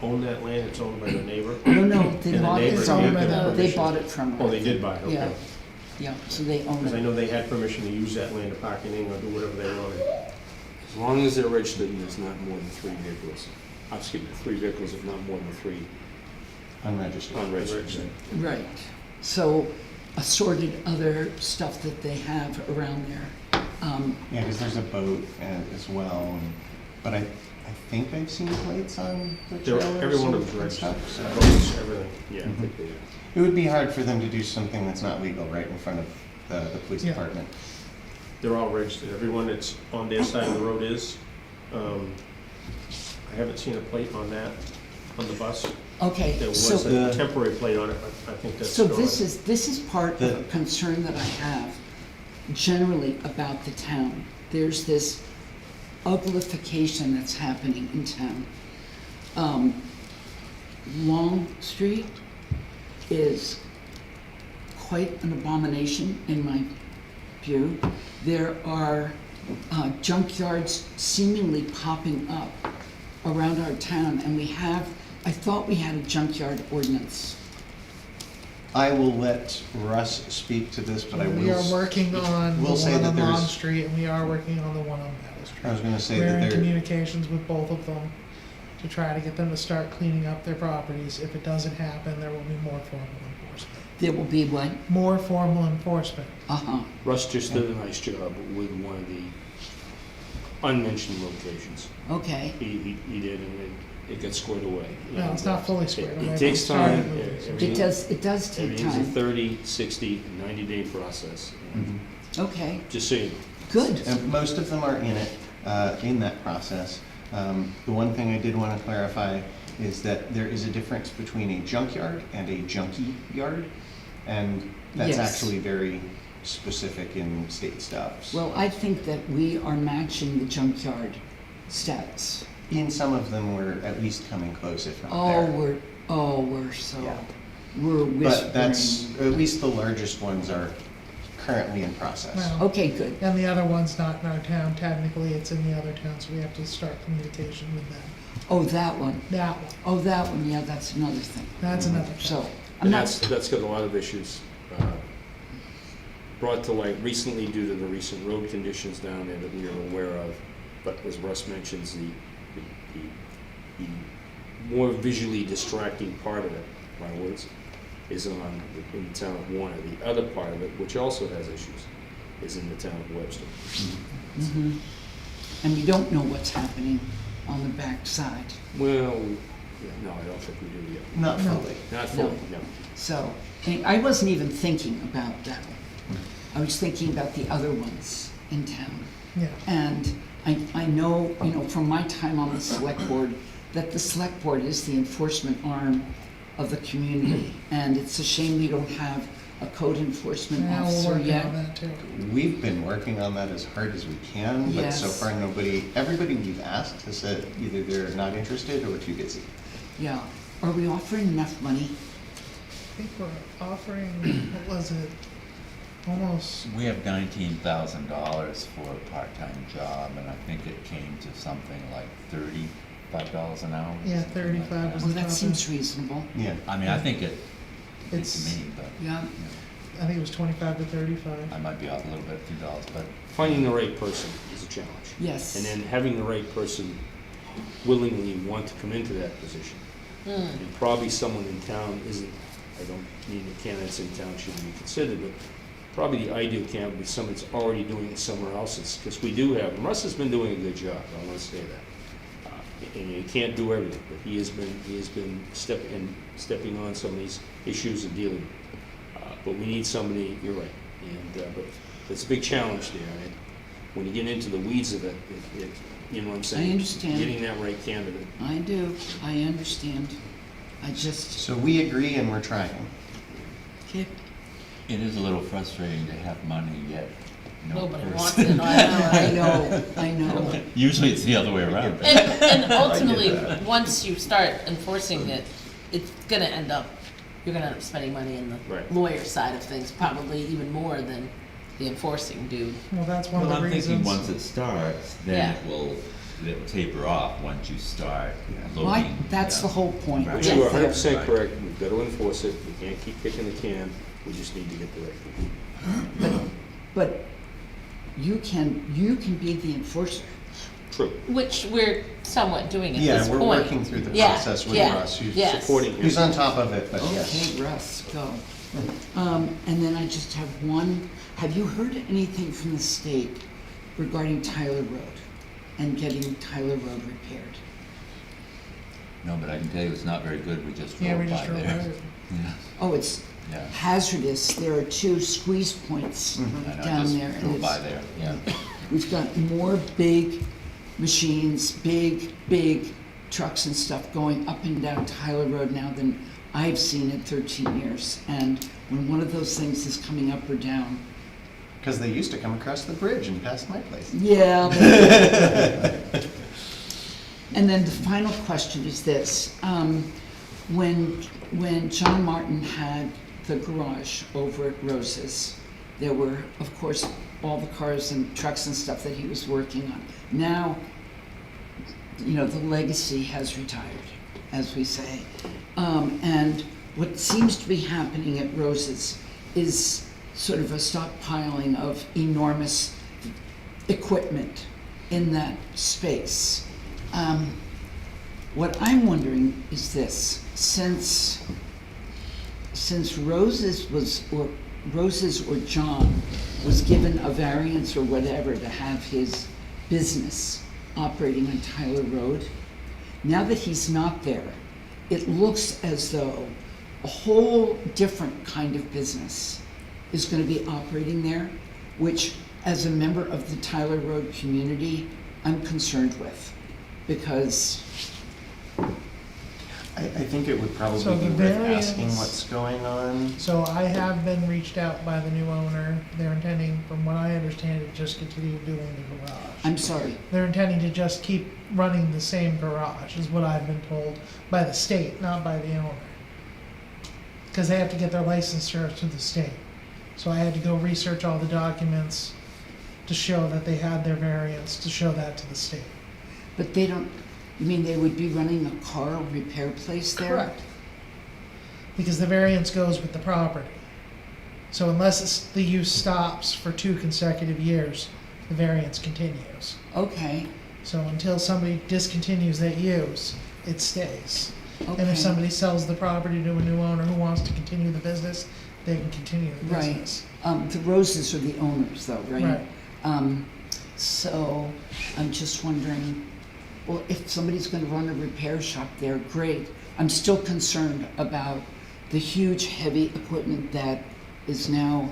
own that land, it's owned by the neighbor. No, they And the bought neighbor it It's owned gave by them the- from, they permission. bought it from her. Oh, they did buy it, Yeah, okay. yeah, so they own Because I it. know they had permission to use that land to park it in or do whatever they wanted. As long as they're registered and there's not more than 3 vehicles. Excuse me, 3 vehicles if not more than 3 unregistered? unregistered. Right, so assorted other stuff that they have around there. Yeah, because there's a boat as well. And but I think I've seen plates on the They're- trailers every one of and them's registered. stuff, so. Boats, everything. Yeah, I Mhm. think they are. It would be hard for them to do something that's not legal right in front of the police Yeah. department. They're all registered. Everyone that's on their side of the road is. I haven't seen a plate on that, on the bus. Okay, There so. was a temporary plate on it, but I think that's So gone. this is part of a The- concern that I have generally about the town. There's this uglification that's happening in town. Long Street is quite an abomination in my view. There are junkyards seemingly popping up around our town, and I thought we had a junkyard ordinance. I will let Russ speak to this, but I will. We are working on the We'll say one that on Long there's, Street, and we are working on the one on Meadow Street. I was gonna say We're that in there, communications with both of them to try to get them to start cleaning up their properties. If it doesn't happen, there will be more formal enforcement. There will be what? More formal enforcement. Uh-huh. Russ just did a nice job with one of the unmentioned locations. Okay. He did, and it got squared away. No, it's not fully squared It- away, It but takes it's started time. moving. It does take Everything's a time. 30, 60, 90-day process. Mhm. Okay, Just so you know. good. and most of them are in it, in that process. The one thing I did wanna clarify is that there is a difference between a junkyard and a junkie yard. And that's Yes. actually very specific in state stuff. Well, I think that we are matching the junkyard status. In some of them, we're at least coming close, if not Oh, there. we're so, Yeah. we're But that's, whispering. at least the largest ones are currently in process. Well, Okay, good. and the other one's not in our town. Technically, it's in the other town, so we have to start communication with them. Oh, that one. That one, Oh, that one, yeah, that's another thing. that's another thing. So, I'm And not, that's got a lot of issues brought to light recently due to the recent road conditions down there that we are aware of. But as Russ mentions, the more visually distracting part of it, my words, is in the town of Warner. The other part of it, which also has issues, is in the town of Webster. mhm. And we don't know what's happening on the back side. Well, yeah, no, I don't think we do yet. Not No. fully. Not fully, no. So, I wasn't even thinking about that one. I was thinking about the other ones in town. Yeah, And I know, from my time on the select board, that the select board is the enforcement arm of the community. And it's a shame we don't have a code enforcement now we're officer working yet. on that too. We've been working on that as hard as we can, but so Yes. far everybody we've asked has said either they're not interested or we're too busy. Yeah. Are we offering enough money? I think we're offering, what was it, almost, We have $19,000 for a part-time job, and I think it came to something like $35 an hour. Yeah, something like 35 was Oh, that. that seems reasonable. Yeah. I mean, I think it, to It's- me, but, Yeah. I think it was 25 to 35. I might be off a little bit, a few dollars, but Finding the right person is a challenge. Yes. And then having the right person willingly want to come into that position. And probably someone in town isn't, I don't mean the candidates in town shouldn't be considered, but probably the ideal candidate would be someone that's already doing it somewhere else. Because we do have, and Russ has been doing a good job, I want to say that. And he can't do everything, but he has been stepping on some of these issues and dealing with it. But we need somebody, you're right, and, but it's a big challenge there. And when you get into the weeds of it, you know what I'm saying? I understand. Getting that right candidate. I do. I understand. I just, So we agree and we're trying. okay. it is a little frustrating to have money yet no Nobody person. wants it, I know. I know. Usually it's the other way around. And ultimately, once you start enforcing it, it's gonna end up, you're gonna end up spending money in the Right. lawyer side of things, probably even more than the enforcing dude. Well, that's one Well, of I'm the thinking reasons. once it starts, then Yeah. it'll taper off once you start Well, I- loading. that's the whole point. Right. But Get you are there. 100% correct, we've got to enforce it, we can't keep kicking the can, we just need to get the right people. But you can be the enforcer. True, Which we're somewhat doing at Yeah, this we're point. working through the Yeah, process with yeah, Russ, who's yes. supporting him. Who's on top of it, but yes. Okay, Russ, go. And then I just have one, have you heard anything from the state regarding Tyler Road? and getting Tyler Road repaired. No, but I can tell you it's not very good, we just Yeah, we drove just by drove there. by it. Yeah, Oh, it's yeah. hazardous. There are 2 squeeze points I know, I down just there. and drove by it's- there, yeah. We've got more big machines, big trucks and stuff going up and down Tyler Road now than I've seen in 13 years. And when one of those things is coming up or down, Because they used to come across the bridge and past my place. yeah. And then the final question is this. When John Martin had the garage over at Rose's, there were, of course, all the cars and trucks and stuff that he was working on. Now, you know, the legacy has retired, as we say. And what seems to be happening at Rose's is sort of a stockpiling of enormous equipment in that space. What I'm wondering is this: since Rose's or John was given a variance or whatever to have his business operating on Tyler Road, now that he's not there, it looks as though a whole different kind of business is going to be operating there, which, as a member of the Tyler Road community, I'm concerned with, because I think it would probably So be the worth variance- asking what's going on. So I have been reached out by the new owner. They're intending, from what I understand, to just continue doing the garage. I'm sorry. They're intending to just keep running the same garage, is what I've been told by the state, not by the owner. Because they have to get their license through the state. So I had to go research all the documents to show that they had their variance, to show that to the state. But they don't, you mean they would be running a car repair place there? Because the variance goes with the property. So unless the use stops for 2 consecutive years, the variance continues. Okay, So until somebody discontinues that use, it stays. And okay. if somebody sells the property to a new owner who wants to continue the business, they can continue the Right. business. The Roses are the owners though, right? Right. So I'm just wondering, well, if somebody's gonna run a repair shop there, great. I'm still concerned about the huge heavy equipment that is now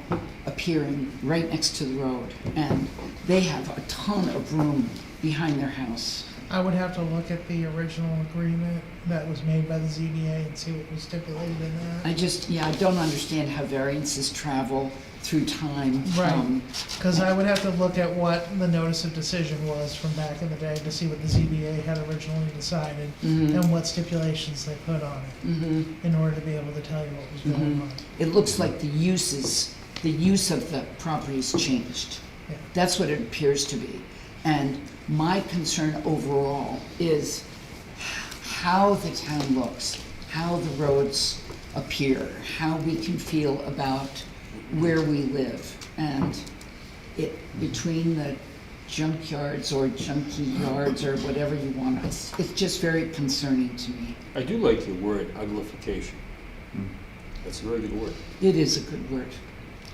appearing right next to the road. And they have a ton of room behind their house. I would have to look at the original agreement that was made by the ZBA and see what was stipulated in that. I don't understand how variances travel through time. Right. Because I would have to look at what the notice of decision was from back in the day to see what the ZBA had originally decided and what stipulations they put on it in order to be able to tell you what was going on. It looks like the use of the property's changed. Yeah. That's what it appears to be. And my concern overall is how the town looks, how the roads appear, how we can feel about where we live. And it, between the junkyards or junky yards or whatever you want, it's just very concerning to me. I do like your word, uglification. That's a very good word. It is a good word,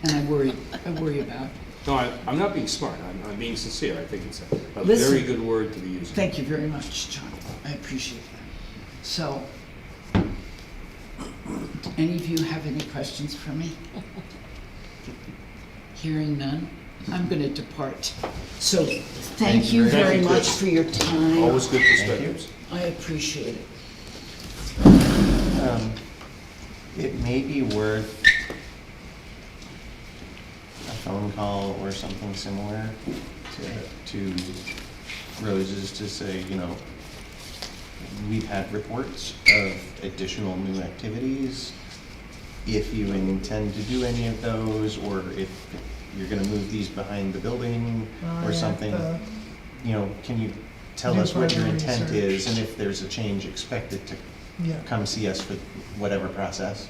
and I worry about it. No, I'm not being smart, I'm being sincere. I think it's a Listen. very good word to be used. Thank you very much, John. I appreciate that. So, do any of you have any questions for me? Hearing none, I'm going to depart. So, thank you very very much. much for your time. Always good perspectives. I appreciate it. It may be worth a phone call or something similar to Rose's to say, you know, we've had reports of additional new activities. If you intend to do any of those, or if you're gonna move these behind the building or something, you know, can you tell do us what your further intent research. is, and if there's a change expected to Yeah. come see us for whatever process?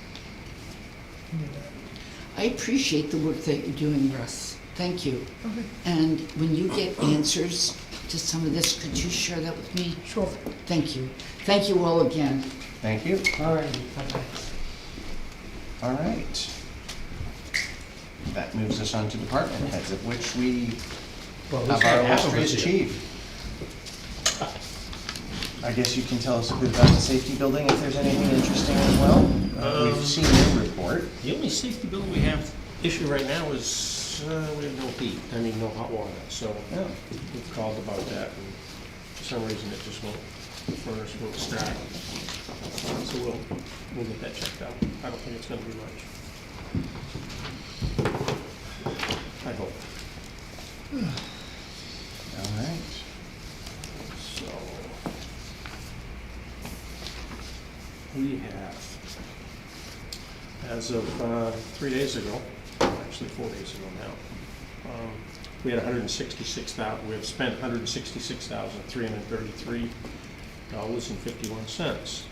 do that. I appreciate the work that you're doing, Russ. Thank you. Okay. And when you get answers to some of this, could you share that with me? Sure. Thank you. Thank you all again. Thank you. All right. Bye-bye. All right. That moves us on to department heads, of which we Well, have this our half of us illustrious here. chief. I guess you can tell us a bit about the safety building if there's anything interesting as well. We've seen your report. The only safety bill we have issue right now is, we have no heat, no hot water, so Yeah. we've called about that, and for some reason it just won't, the furnace won't start. So we'll get that checked out. I don't think it's gonna be much. I hope. All right. So, we have, as of 3 days ago, actually 4 days ago now, we had we have spent $166,333.51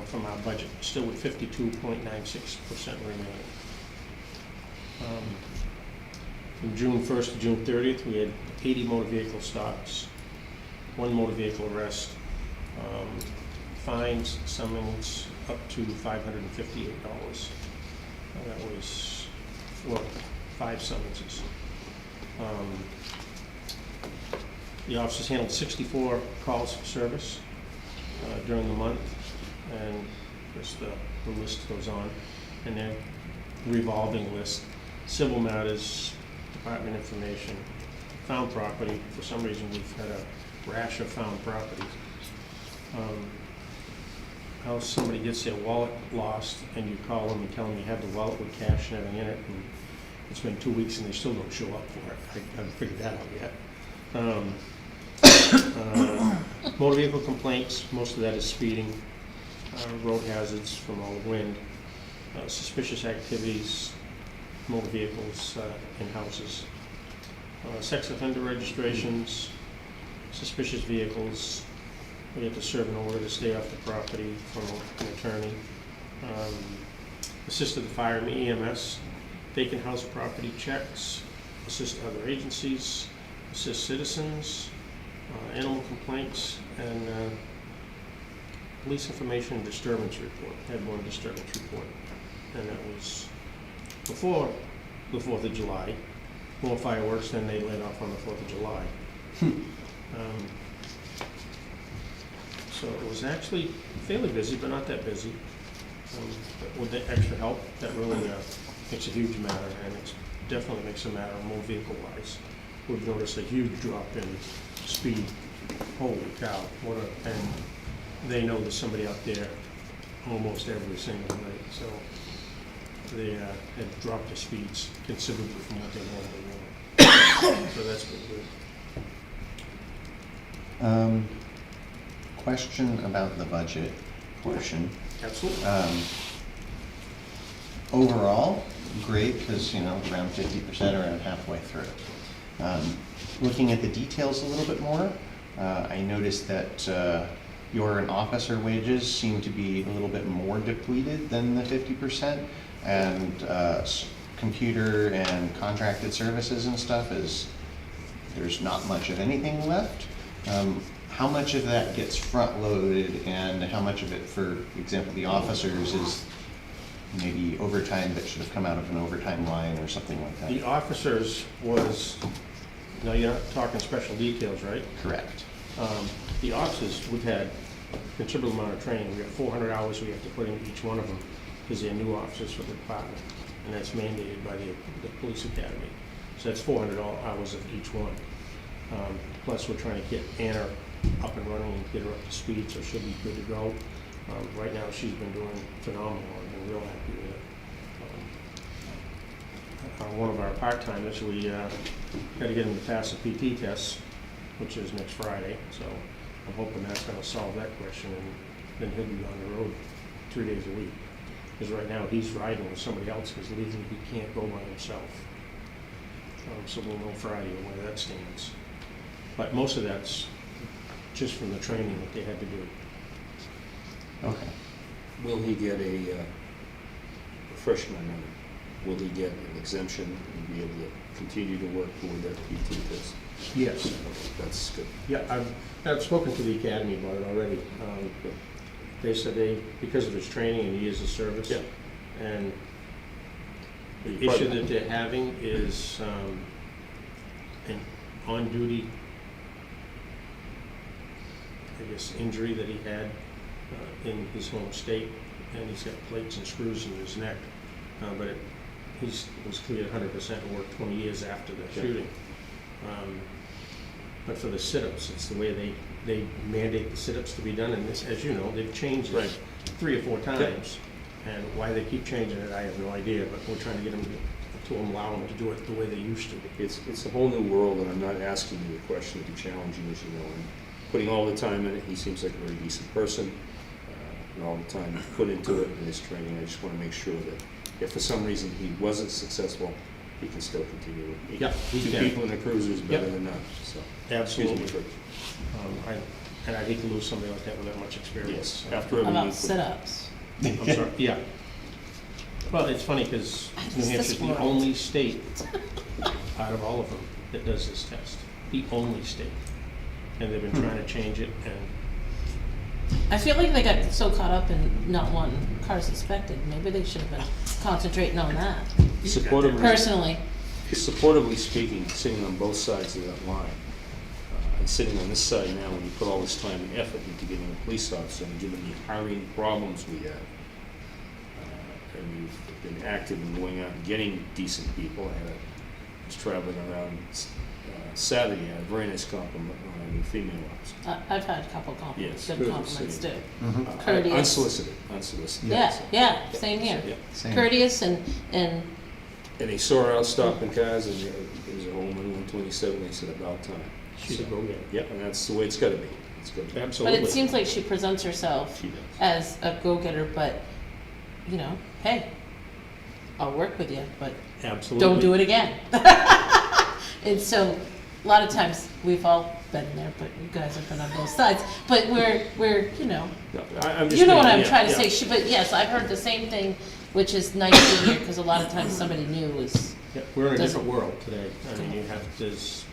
from our budget, still with 52.96% remaining. From June 1st to June 30th, we had 80 motor vehicle stops, 1 motor vehicle arrest, fines, summons up to $558. That was, 5 summonses. The officers handled 64 calls for service during the month, and just the list goes on. And then revolving list, civil matters, department information, found property. For some reason, we've had a rash of found properties. How somebody gets their wallet lost and you call them and tell them you have the wallet with cash and everything in it, and it's been 2 weeks and they still don't show up for it. I haven't figured that out yet. Motor vehicle complaints, most of that is speeding, road hazards from all the wind, suspicious activities, motor vehicles in houses, sex offender registrations, suspicious vehicles. We have to serve an order to stay off the property from an attorney. Assisted the fire and EMS, vacant house property checks, assist other agencies, assist citizens, animal complaints, and police information and disturbance report. Had 1 disturbance report, and that was before the 4th of July. More fireworks than they let off on the 4th of July. So it was actually fairly busy, but not that busy. But with the extra help, that really makes a huge matter, and it definitely makes a matter more vehicle-wise. We've noticed a huge drop in speed. Holy cow, and they know there's somebody out there almost every single night, so they have dropped the speeds considerably from what they normally want. So that's been good. Question about the budget portion. Absolutely. Overall, great, because, around 50%, around halfway through. Looking at the details a little bit more, I noticed that your and officer wages seem to be a little bit more depleted than the 50%, and computer and contracted services and stuff there's not much of anything left. How much of that gets front-loaded, and how much of it, for example, the officers, is maybe overtime that should have come out of an overtime line or something like that? The officers was, now you're not talking special details, right? Correct. The officers, we've had a considerable amount of training. We have 400 hours we have to put in each one of them, because they're new officers for the department, and that's mandated by the police academy. So that's 400 hours of each one. Plus, we're trying to get Anna up and running and get her up to speed, so she'll be good to go. Right now, she's been doing phenomenal. I've been real happy with it. One of our part-timers, we got to get him to pass the PT test, which is next Friday, so I'm hoping that's going to solve that question, and then he'll be on the road 3 days a week. Because right now, he's riding with somebody else, because legally he can't go by himself. So we'll know Friday where that stands. But most of that's just from the training that they had to do. Okay. Will he get refresh my memory, will he get an exemption and be able to continue to work toward that PT test? Yes. Okay, that's good. Yeah, I've spoken to the academy about it already. They said because of his training and years of service. Yeah. And the issue that they're having is an on-duty I guess, injury that he had in his home state, and he's got plates and screws in his neck. But he was cleared 100% and worked 20 years after the shooting. But for the sit-ups, it's the way they mandate the sit-ups to be done, and this, as you know, they've changed it 3 or 4 times. And why they keep changing it, I have no idea, but we're trying to get them to allow them to do it the way they used to. It's a whole new world, and I'm not asking you a question to be challenging, as you know. I'm putting all the time in it. He seems like a very decent person, and all the time put into it in his training. I just want to make sure that if for some reason he wasn't successful, he can still continue. Yeah, he 2 can. people in a cruiser is better than none. So, Absolutely. excuse me And I'd hate to lose somebody like that with that much experience. Yes, after How every about week. sit-ups? I'm sorry, yeah. Well, it's funny because New It's Hampshire's this the world. only state out of all of them that does this test. The only state. And they've been trying to change it, and I feel like they got so caught up in not wanting cars inspected. Maybe they should have been concentrating on that. Personally, Supportively speaking, sitting on both sides of that line, and sitting on this side now, when you put all this time and effort into getting a police officer and given the hiring problems we have, and we've been active in going out and getting decent people. I was traveling around Saturday, I had a very nice compliment on a new female officer. I've had a couple compliments, Yes, good good, compliments too. Mhm. Courteous. Unsolicited. Yeah, So, yeah, same here. Yeah. Same. Courteous and And they saw her out stopping cars, and there was a woman on 127. They said, about time. she's a go-getter. Yeah, and that's the way it's got to be. It's got to be. but Absolutely. it seems like she presents herself She does. as a go-getter, but you know, hey, I'll work with you, but Absolutely. don't do it again. And so, a lot of times we've all been there, but you guys have been on both sides. But we're you know, No, I'm just you know what saying, I'm yeah, trying to yeah. say. But yes, I've heard the same thing, which is nice to hear because a lot of times somebody new is. Yeah, we're in a doesn't- different world today. I mean, you have to, it's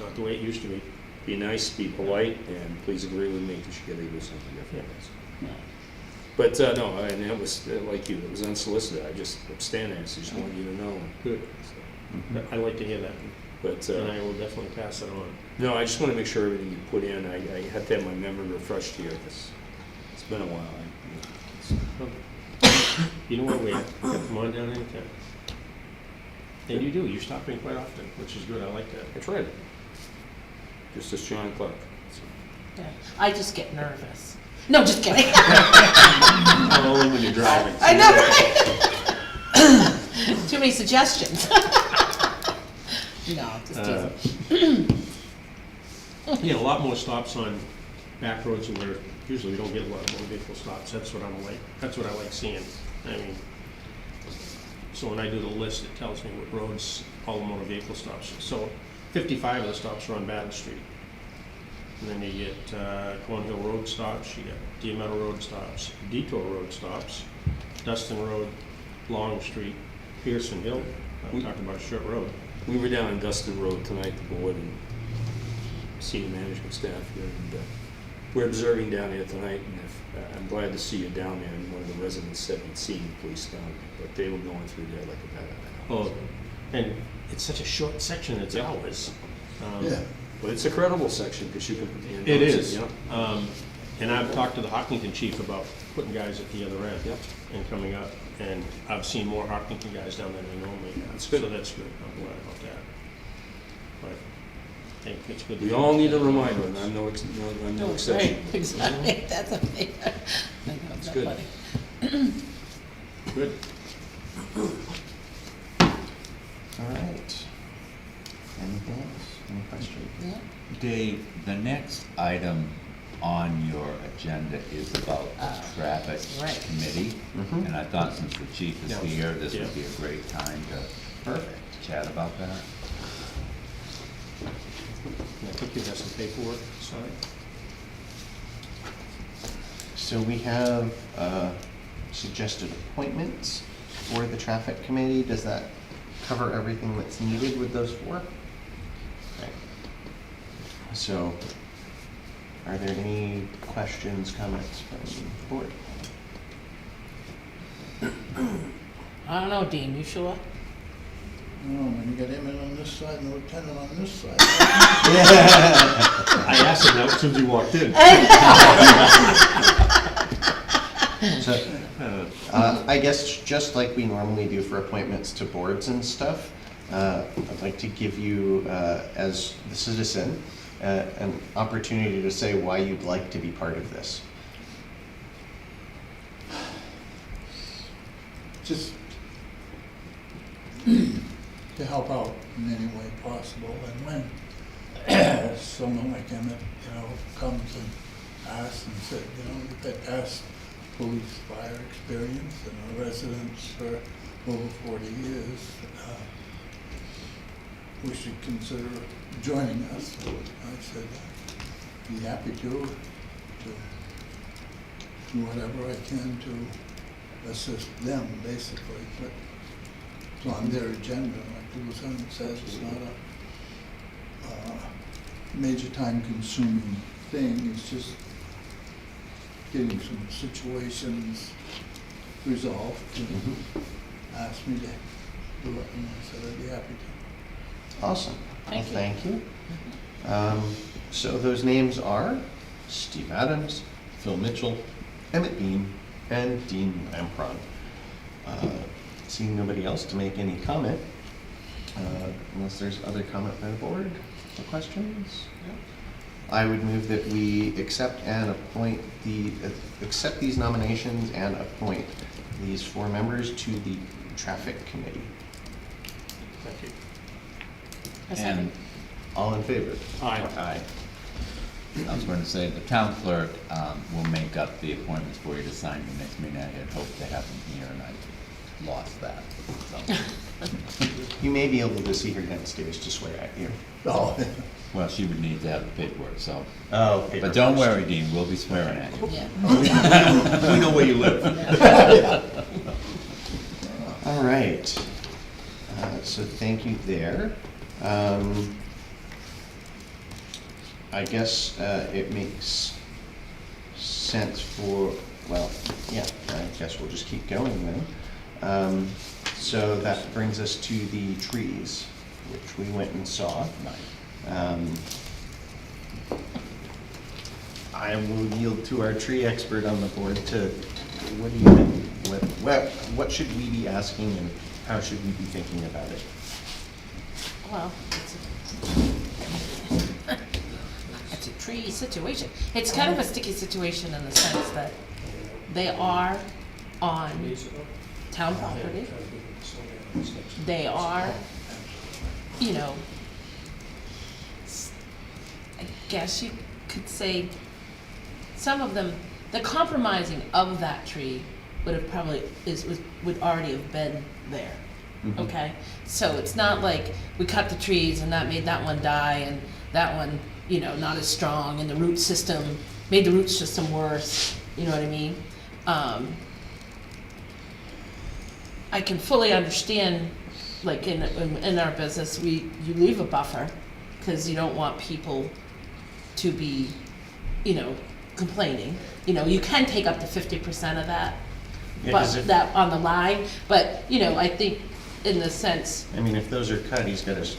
not the way it used to be. Be nice, be polite, and please agree with me because you got to do something different. Yeah. But no, and that was like you. It was unsolicited. I just stand there and just want you to know. Good. So, I like to hear that, but and I will definitely pass it on. no, I just want to make sure everything you put in. I had to have my memory refreshed here because it's been a while. You know what, we have, come on down anytime. And you do, you stop in quite often, which is good, I like that. I tried it. Just as John Clark. So. Yeah. I just get nervous. No, just kidding. Only when you're driving. I know, right? Too many suggestions. No, just teasing. Yeah, a lot more stops on back roads where usually we don't get a lot of motor vehicle stops. That's what that's what I like seeing. I mean, so when I do the list, it tells me what roads all the motor vehicle stops. So 55 of the stops are on Batten Street. And then you get Cornhill Road stops, you get Deer Meadow Road stops, Detour Road stops, Dustin Road, Long Street, Pearson Hill. I'm talking about a short road. We were down on Dustin Road tonight, the board and senior management staff here, and we're observing down there tonight. And I'm glad to see you down there. And one of the residents said he'd seen the police down there, but they were going through there like a bat out of hell. Oh, and it's such a short section, it's hours. But it's a credible section because you can. It is. Yeah. And I've talked to the Hopkinton chief about putting guys at the other end Yep. and coming up. And I've seen more Hopkinton guys down there than I normally have. That's good. So that's good. I'm glad about that. But I think it's good. to We get all that need a done. reminder, and I'm no exception. Right, exactly. That's a thing. I know, It's that's good. funny. Good. All right. Anything else? Any questions? Yeah. Dave, the next item on your agenda is about the traffic right. committee. Mhm. And I thought since the chief is Yeah. here, this Yeah. would be a great time to Perfect. chat about that. And I think you have some paperwork signed. So we have suggested appointments for the traffic committee. Does that cover everything that's needed with those 4? Okay. So, are there any questions, comments from the board? I don't know, Dean, you sure? when you got airman on this side and a lieutenant on this side. I asked him that as soon as he walked in. So, I guess just like we normally do for appointments to boards and stuff, I'd like to give you, as the citizen, an opportunity to say why you'd like to be part of this. Just to help out in any way possible. And when someone like Emmett, comes and asks and said, you've had past police fire experience and are residents for over 40 years, we should consider joining us. So I said, I'd be happy to do whatever I can to assist them, basically. But it's on their agenda, like the lieutenant says, it's not a major time-consuming thing. It's just getting some situations resolved. And asked me to do it, and I said I'd be happy to. Awesome. Thank you. Thank you. So those names are Steve Adams, Phil Mitchell, Emmett Bean, and Dean Lampron. Seeing nobody else to make any comment, unless there's other comment by the board or questions? I would move that we accept and appoint accept these nominations and appoint these 4 members to the traffic committee. Thank you. A second. And All in favor? Aye. Aye. I was going to say, the town clerk will make up the appointments for you to sign the next meeting. I had hoped to have them here, and I lost that. So. You may be able to see her downstairs to swear at you. Oh, Well, she would need to have the paperwork, so. Oh, But don't worry, Dean, we'll be swearing at you. Yeah. We know where you live. All right. So thank you there. I guess it makes sense for, well, yeah, I guess we'll just keep going then. So that brings us to the trees, which we went and saw. I will yield to our tree expert on the board to, what do you think? What should we be asking and how should we be thinking about it? Well, it's a tree situation. It's kind of a sticky situation in the sense that they are on town property. They are, I guess you could say, some of them, the compromising of that tree would have probably, would already have been there. Okay, so it's not like we cut the trees and that made that one die and that one, not as strong, and the root system made the root system worse. You know what I mean? I can fully understand, like in our business, you leave a buffer because you don't want people to be, complaining. You can take up to 50% of that, Yeah, 'cause but if- that on the line. But I think in the sense, I mean, if those are cut, he's got his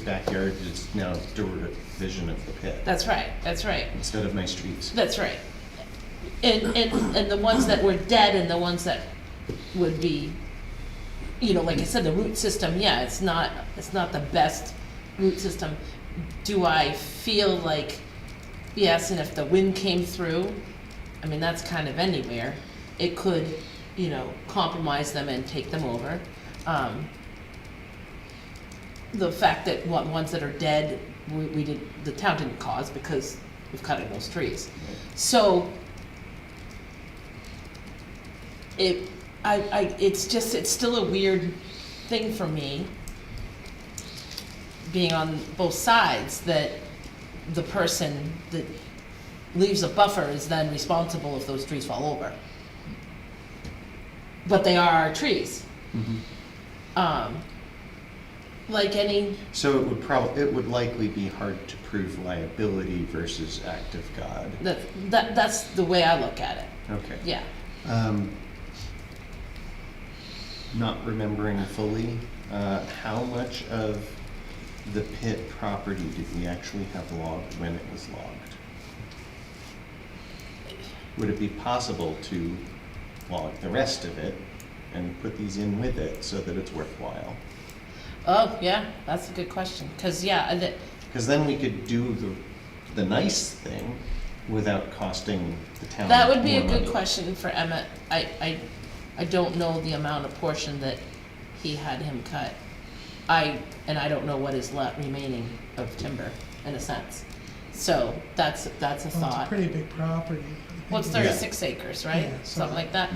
backyard is now direct vision of the pit that's right. instead of nice trees. That's right. And the ones that were dead and the ones that would be, like I said, the root system, yeah, it's not the best root system. Do I feel like, yes, and if the wind came through, I mean, that's kind of anywhere, it could, compromise them and take them over. The fact that ones that are dead, the town didn't cause because we've cut in those trees. So it's still a weird thing for me, being on both sides, that the person that leaves a buffer is then responsible if those trees fall over. But they are our trees. Like any, So it would likely be hard to prove liability versus act of God. that's the way I look at it, Okay. yeah. not remembering fully, how much of the pit property did we actually have logged when it was logged? Would it be possible to log the rest of it and put these in with it so that it's worthwhile? Oh, yeah, that's a good question, cause yeah, Because then we could do the nice thing without costing the town that would be a more good money. question for Emmett. I don't know the amount of portion that he had him cut. And I don't know what is left remaining of timber, in a sense. So that's a Well, it's a thought. pretty big property. I think Well, it's Yeah. 36 acres, right? Yeah, so- Something like that.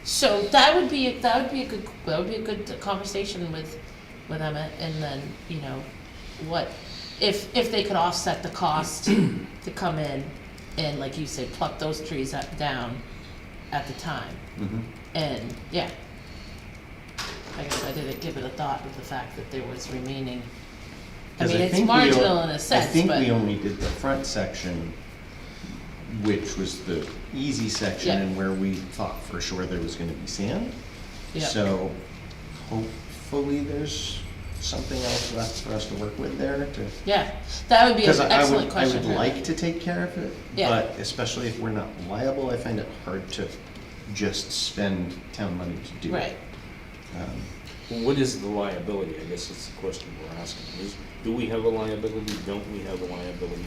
So that would be a good conversation with Emmett, and then, you know, what, if they could offset the cost to come in and, like you said, pluck those trees down at the time. Mhm. And, yeah. I guess I didn't give it a thought with the fact that there was remaining. I 'Cause mean, it's think we marginal o- in a sense, I think but, we only did the front section, which was the easy section Yeah. and where we thought for sure there was gonna be sand. yeah. So hopefully there's something else left for us to work with there to. Yeah, that would be Because an I excellent would question. for like Emmett. to take care of it, Yeah. but especially if we're not liable, I find it hard to just spend town money to do it. Right. Well, what is the liability? I guess it's the question we're asking. Is, do we have a liability? Don't we have a liability?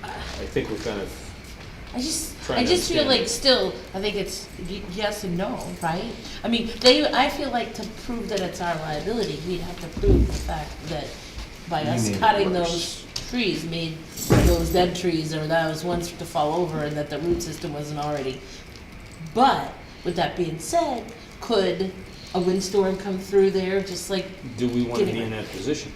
I think we're kind of, I just Trying to feel understand like it. still, I think it's yes and no, right? I mean, I feel like to prove that it's our liability, we'd have to prove the fact that by We us made it cutting worse. those trees, made those dead trees or those ones to fall over and that the root system wasn't already. But, with that being said, could a windstorm come through there, just like, do we want to Getting be in rid- that position?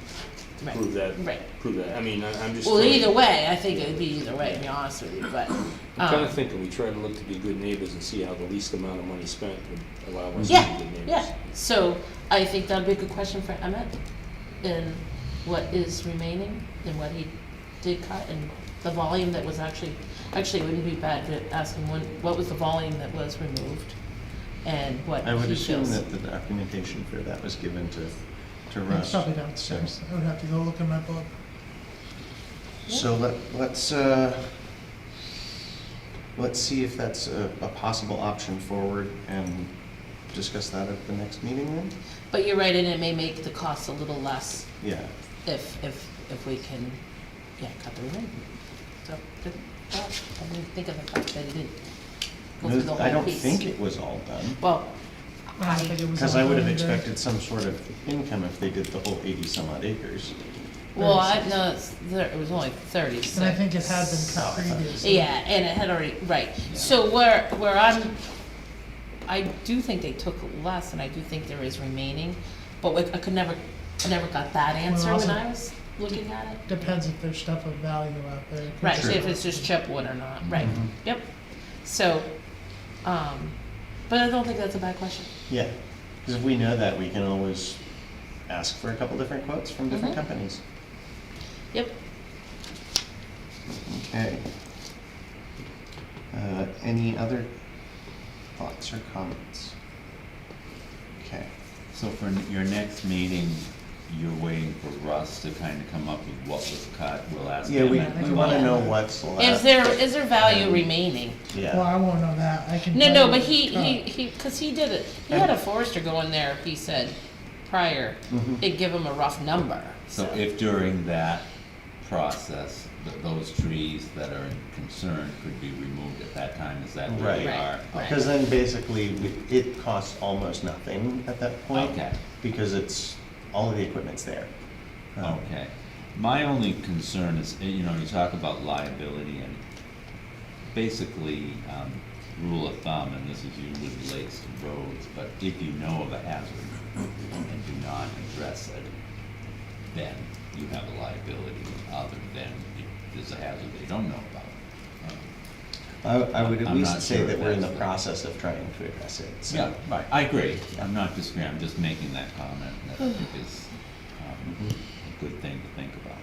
right, Prove that, right. prove that. I mean, I'm just. Well, trying- either way, I think it'd be either way, to be honest with you, but, I'm kind um, of thinking we try to look to be good neighbors and see how the least amount of money spent would allow us to yeah, be good neighbors. yeah. So, I think that'd be a good question for Emmett, and what is remaining, and what he did cut, and the volume that was actually it wouldn't be bad to ask him what was the volume that was removed, and what I would he assume feels. that the documentation for that was given to It's Russ. probably downstairs. I would have to go look in my book. So let's see if that's a possible option forward and discuss that at the next meeting then? But you're right, and it may make the cost a little less Yeah. if we can, yeah, cut the rim. So, good thought. I didn't think of the fact that he didn't go through the whole piece. I don't think it was all done, Well, I don't think it was. because I all would have done either. expected some sort of income if they did the whole 80-some odd acres. well, it was only 36. And I think it had been cut Oh, previously. Yeah, and it had already, right. Yeah. So I do think they took less, and I do think there is remaining, but I never got that answer also- when I was looking at it. Depends if there's stuff of value out there. Right, Sure. if it's just chipwood or not, right, Mhm. yep. So, but I don't think that's a bad question. Yeah, because if we know that, we can always ask for a couple different quotes from different Mhm. companies. Yep. Okay. Any other thoughts or comments? Okay. So for your next meeting, you're waiting for Russ to kind of come up with what was cut, we'll ask Yeah, him. we and- want to know what's left. Is there value remaining? Well, Yeah, I won't know that. I can. No, tell no, you but what's cut. cause he did it, he had a forester go in there, he said, prior, Mhm. and give him a rough number, So if during that process, those trees that are in concern could be removed at that time, is that where we Right. are? Right. because then basically it costs almost nothing at that point. Okay. Because all of the equipment's there. Okay. My only concern is, you know, you talk about liability and basically, rule of thumb, and this is usually relates to roads, but if you know of a hazard and do not address it, then you have a liability other than if there's a hazard they don't know about. I would at I'm least not say sure that if we're in the that's process of trying to address it. so- Yeah, right, I agree, I'm not disagreeing, I'm just making that comment, that I think is, a good thing to think about.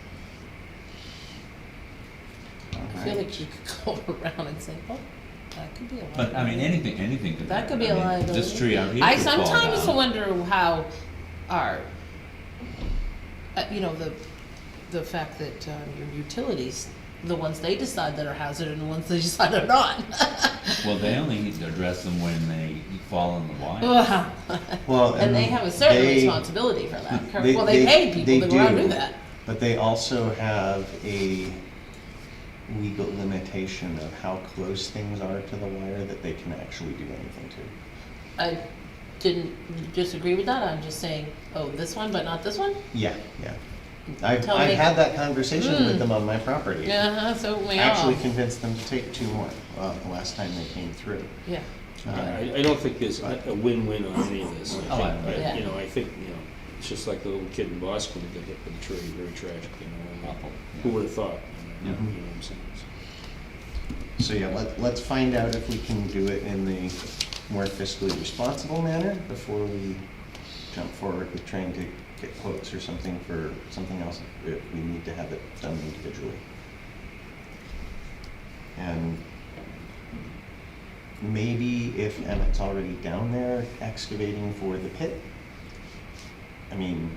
I feel like you could go around and say, oh, That could be a But, I mean, anything could That happen. could be a I mean, liability. This tree out here I could fall sometimes down. wonder how our, the fact that your utilities, the ones they decide that are hazard and the ones they decide are not. Well, they only need to address them when they fall in the wire. Wow. Well, And they have a certain they- responsibility for that. Well, they pay people to go out and do that. But they also have a legal limitation of how close things are to the wire that they can actually do anything to. I didn't disagree with that, I'm just saying, oh, this one, but not this one? Yeah, yeah. I've Tell me. had that conversation with them on my property. Yeah, so we Actually all, convinced them to take 2 more, the last time they came through. yeah. I don't think there's a win-win on any of this. Oh, yeah. You know, I think, you know, it's just like the little kid in Boston who got hit with a tree, very tragic, you know. and Awful, Who yeah. would have thought? You know Yeah. what I'm saying? So yeah, let's find out if we can do it in the more fiscally responsible manner before we jump forward with trying to get quotes or something for something else if we need to have it done individually. And maybe if Emmett's already down there excavating for the pit, I mean,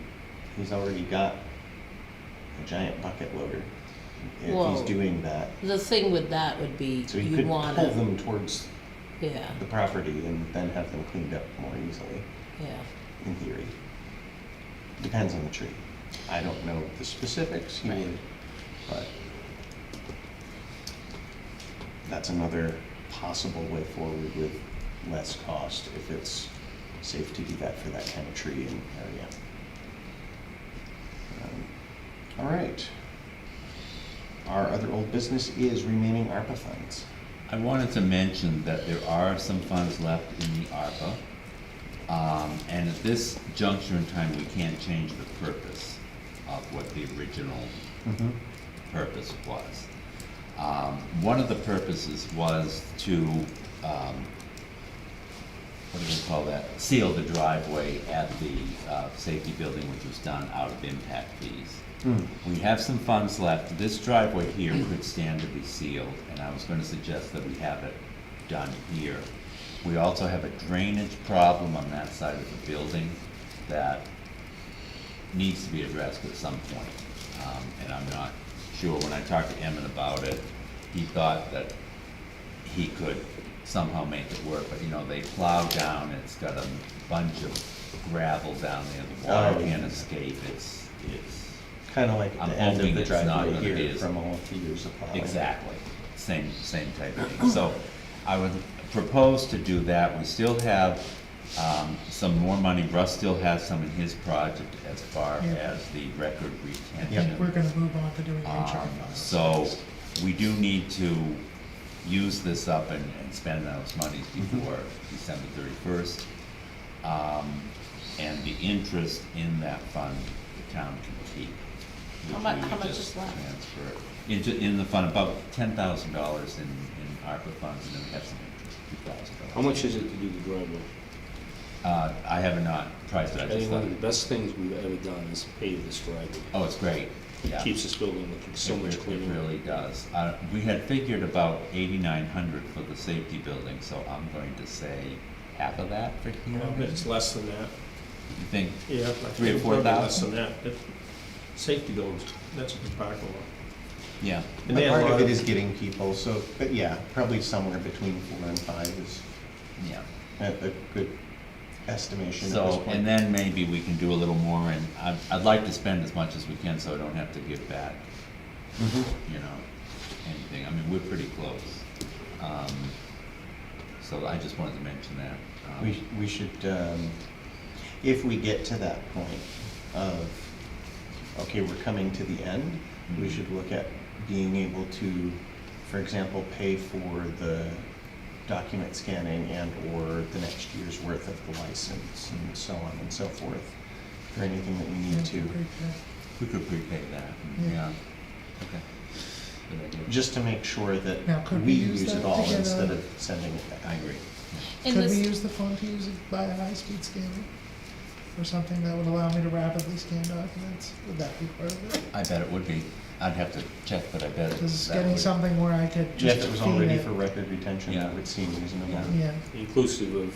he's already got a giant bucket loader. If Whoa. he's doing that, The thing with that would be, so he you could wanna, pull them towards yeah, the property and then have them cleaned up more easily, yeah. in theory. Depends on the tree. I don't know the specifics, he Right. would, but that's another possible way forward with less cost if it's safe to do that for that kind of tree and area. All right. Our other old business is remaining ARPA funds. I wanted to mention that there are some funds left in the ARPA. And at this juncture in time, we can't change the purpose of what the original purpose was. One of the purposes was to, what do we call that? Seal the driveway at the safety building, which was done out of impact fees. We have some funds left. This driveway here could stand to be sealed, and I was going to suggest that we have it done here. We also have a drainage problem on that side of the building that needs to be addressed at some point. And I'm not sure, when I talked to Emmett about it, he thought that he could somehow make it work, but you know, they plow down, it's got a bunch of gravel down there, the water Oh, can't yeah. escape, it's, Kind of like I'm the end hoping of the it's not driveway gonna be here as- from all the years of plowing. exactly, same type of thing. So I would propose to do that. We still have, some more money. Russ still has some in his project as far Yeah. as the record I retention. think we're gonna move on to doing HR funds. So we do need to use this up and spend those monies before December 31st. And the interest in that fund, the town can keep. which How we much- would how much just is left? transfer in the fund, about $10,000 in ARPA funds, and then we have some interest, $2,000. How much is it to do the driveway? I have not priced it, I I just think one thought, of the best things we've ever done is pave this driveway. oh, it's great, yeah. Keeps this building looking so It much re- cleaner. It really does. We had figured about 8,900 for the safety building, so I'm going to say half of that for here. I bet it's less than that. You think? Yeah. I 3,000 or think probably 4,000? Less than that. Safety buildings, that's a big parking lot. Yeah. And they But have a part lot of it is getting people, so, but yeah, probably somewhere between 4 and 5 is Yeah. a good estimation at this So, point. and then maybe we can do a little more, and I'd like to spend as much as we can so I don't have to give back, Mhm. you know, anything. I mean, we're pretty close. So I just wanted to mention that. We should, if we get to that point of, okay, we're coming to the end, we Mhm. should look at being able to, for example, pay for the document scanning and/or the next year's worth of the license and so on and so forth, for anything that we Yeah, need to, great, yeah. We could prepay that, Yeah. yeah. Okay. Good idea. just to make sure that Now, could we we use use that it to all get a- instead of sending it back. I agree. In Could we this, use the fund to use it by a high-speed scanner? or something that would allow me to rapidly scan documents? Would that be part of it? I bet it would be. I'd have to check, but I bet Because that getting would- something where I could just If it was feed already it. for record retention, Yeah. that would seem reasonable. Yeah. Yeah, Inclusive of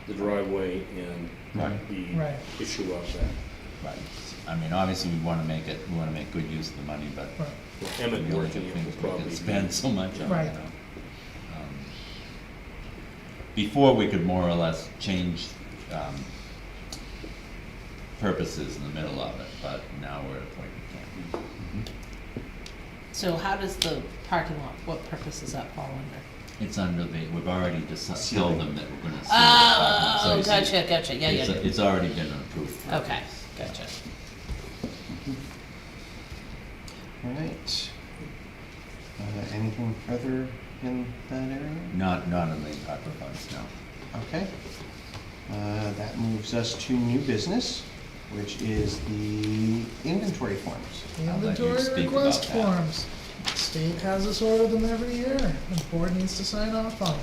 the driveway and Right. the Right. issue of that. Right. I mean, obviously, we wanna make good use of the money, but right. Emmett we only working it think will we probably can be. spend so much on it, Right. you know. Before, we could more or less change, purposes in the middle of it, but now we're at a point we can't. So how does the parking lot, what purpose does that fall under? It's under we've already just told them that we're gonna seal the Oh, parking, so you see, gotcha, yeah, it's, yeah. it's already been approved. for Okay, this. gotcha. All right. Anything further in that area? Not in the ARPA funds, no. Okay. That moves us to new business, which is the inventory forms. I'll let you Inventory speak request about that. forms. State has us order them every year, and the board needs to sign off on it.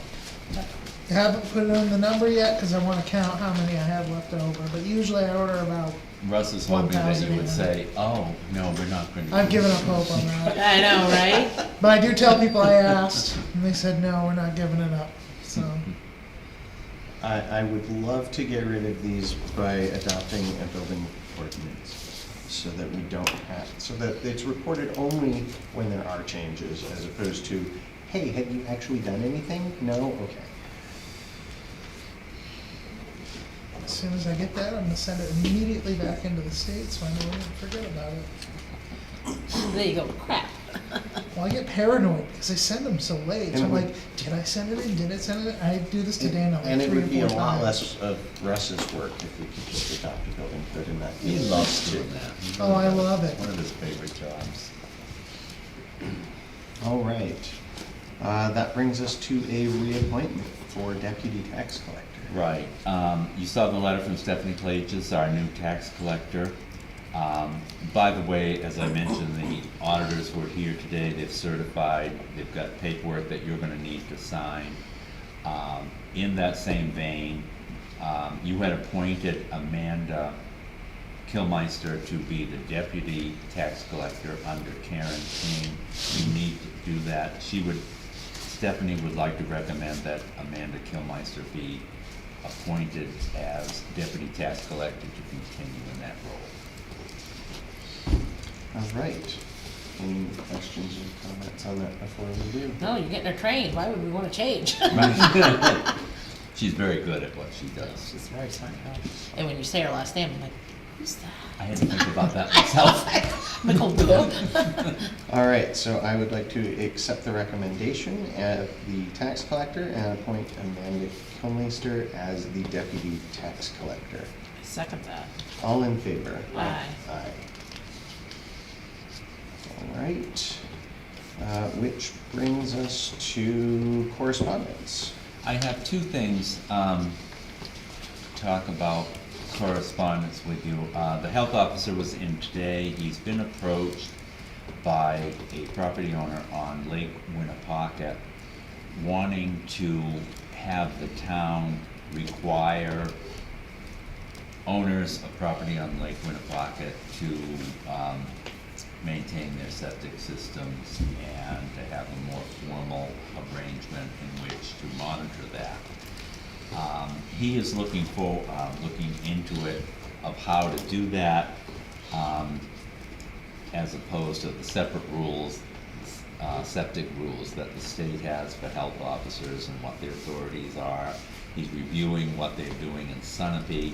I haven't put in the number yet, because I want to count how many I have left over, but usually I order about, Russ is hoping that you would 1,800. say, oh, no, we're not gonna. I've given up hope on that. I know, right? But I do tell people I asked, and they said, no, we're not giving it up, so. I would love to get rid of these by adopting a building ordinance, so that we don't have, so that it's reported only when there are changes, as opposed to, hey, have you actually done anything? No? Okay. As soon as I get that, I'm gonna send it immediately back into the state, so I know I won't forget about it. There you go, crap. Well, I get paranoid because I send them so late. And So I'm it would- like, did I send it in? Did I send it in? I do this to Dana And like it 3 would be or a 4 lot times. less of Russ's work if we could just adopt a building code in that. He case. loves doing that. He Oh, really I does. love it. One of his favorite jobs. All right. That brings us to a reappointment for deputy tax collector. Right, you saw the letter from Stephanie Clages, our new tax collector. By the way, as I mentioned, the auditors were here today, they've certified, they've got paperwork that you're gonna need to sign. In that same vein, you had appointed Amanda Kilmeister to be the deputy tax collector under Karen King. You need to do that. Stephanie would like to recommend that Amanda Kilmeister be appointed as deputy tax collector to continue in that role. All right. Any questions or comments on that before we do? No, you're getting her trained, why would we wanna change? She's very good at what she does. She's very smart, huh? And when you say her last name, I'm like, who's that? I had to think about that myself. I'm like, oh, duh. All right, so I would like to accept the recommendation of the tax collector and appoint Amanda Kilmeister as the deputy tax collector. I second that. All in favor? Aye. Aye. All right, which brings us to correspondence. I have two things, talk about correspondence with you. The health officer was in today. He's been approached by a property owner on Lake Winnepocket wanting to have the town require owners of property on Lake Winnepocket to maintain their septic systems and to have a more formal arrangement in which to monitor that. He is looking into it of how to do that, as opposed to the separate rules, septic rules that the state has for health officers and what their authorities are. He's reviewing what they're doing in Sunapee.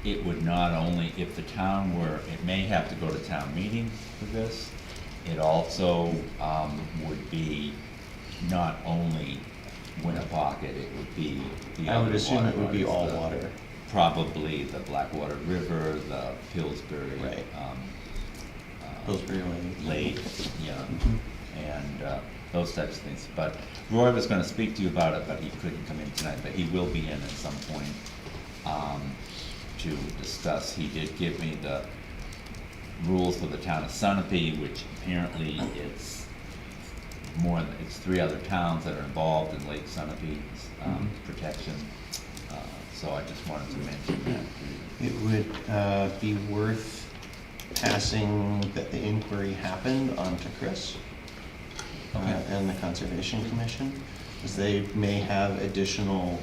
It would not only, if the town were, it may have to go to town meeting for this. It also would be not only Winnepocket, it would be the I would other assume it would be all waterways, water. Probably the Blackwater River, the Pillsbury. Right. Pillsbury Lane. Lake, yeah, and those types of things. But Roy was gonna speak to you about it, but he couldn't come in tonight, but he will be in at some point to discuss. He did give me the rules for the town of Sunapee, which apparently it's it's 3 other towns that are involved in Lake Sunapee's protection. So I just wanted to mention that. would be worth passing that the inquiry happened on to Chris Okay. and the Conservation Commission, because they may have additional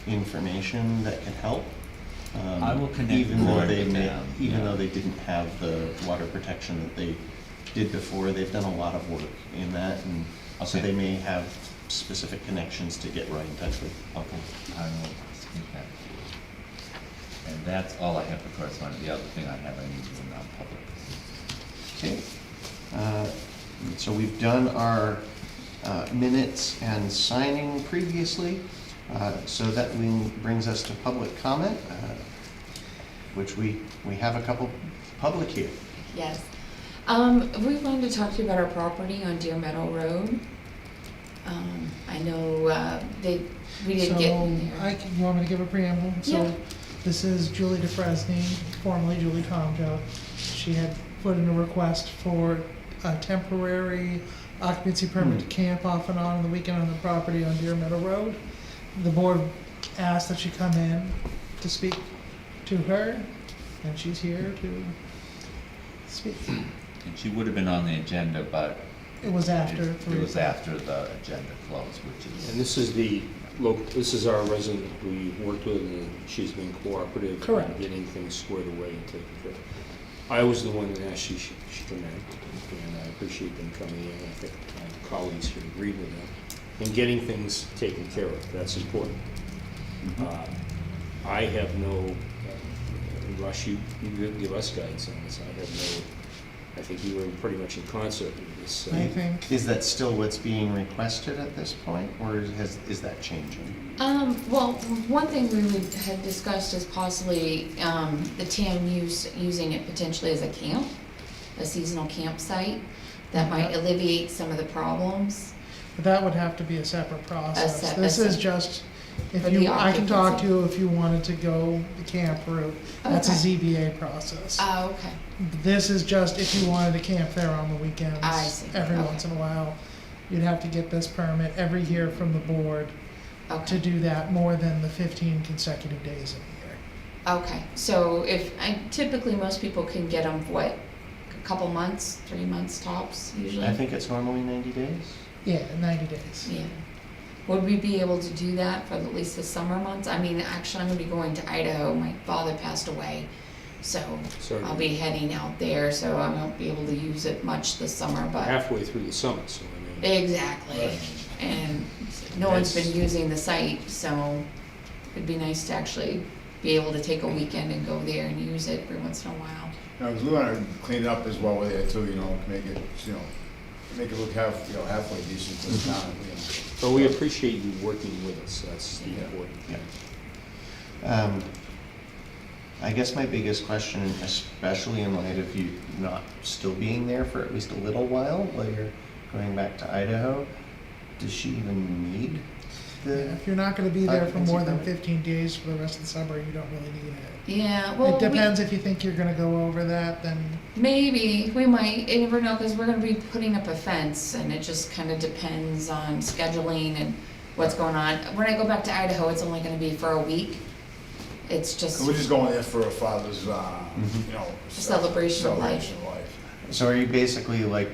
information that can help. I will connect even though Roy they with may, them, even yeah. though they didn't have the water protection that they did before, they've done a lot of work in that, and so Okay. they may have specific connections to get right in touch with. Okay, I will speak that. And that's all I have for correspondence. The other thing I have, I need to do non-public. Okay. So we've done our minutes and signing previously. So that brings us to public comment, which we have a couple public here. Yes. We wanted to talk to you about our property on Deer Meadow Road. I know, we didn't get in there. You want me to give a preamble? Yeah. So, this is Julie DeFresney, formerly Julie Tomjo. She had put in a request for a temporary occupancy permit to camp off and on the weekend on the property on Deer Meadow Road. The board asked that she come in to speak to her, and she's here to speak. And she would have been on the agenda, but It was after it 3 was o'clock. after the agenda closed, which is. And this is this is our resident we worked with, and she's been cooperative. Correct. In getting things squared away and taken care of. I was the one that asked she come in, and I appreciate them coming in. I think my colleagues here agreed with them. And getting things taken care of, that's important. I have no, Rush, you give us guidance on this. I think you were pretty much in concert with this. I think, Is that still what's being requested at this point, or is that changing? Well, one thing we had discussed is possibly, the town using it potentially as a camp, a seasonal campsite. That might alleviate some of the problems. but that would have to be a separate process. sep- This a is sep- just, if For you, the I can talk occupancy. to you if you wanted to go the camp route. That's a Okay. ZBA process. Oh, okay. This is just if you wanted to camp there on the weekends. I see. Every Okay. once in a while. You'd have to get this permit every year from the board to Okay. do that more than the 15 consecutive days in a year. Okay, so typically most people can get them, what, a couple months, 3 months tops usually? I think it's normally 90 days. Yeah, 90 days. Yeah. Would we be able to do that for at least the summer months? I mean, actually, I'm gonna be going to Idaho. My father passed away, so Sorry. I'll be heading out there, so I won't be able to use it much this summer, but. Halfway through the summer, so I mean. Exactly. And no one's been using the site, so it'd be nice to actually be able to take a weekend and go there and use it every once in a while. Because we want to clean it up as well with it too, make it, make it look halfway decent for the town, But we appreciate you working with us, that's the Yeah. important Yeah. thing. I guess my biggest question, especially in light of you not still being there for at least a little while you're going back to Idaho, does she even need the? If you're not gonna be there for Occupancy more than permit? 15 days for the rest of the summer, you don't really need it. Yeah, well, It depends if you think you're gonna go over that, then maybe, we might, you never know, because we're gonna be putting up a fence, and it just kind of depends on scheduling and what's going on. When I go back to Idaho, it's only gonna be for a week. It's just, We're just going there for a father's, Celebration of life. celebration of life. So are you basically like,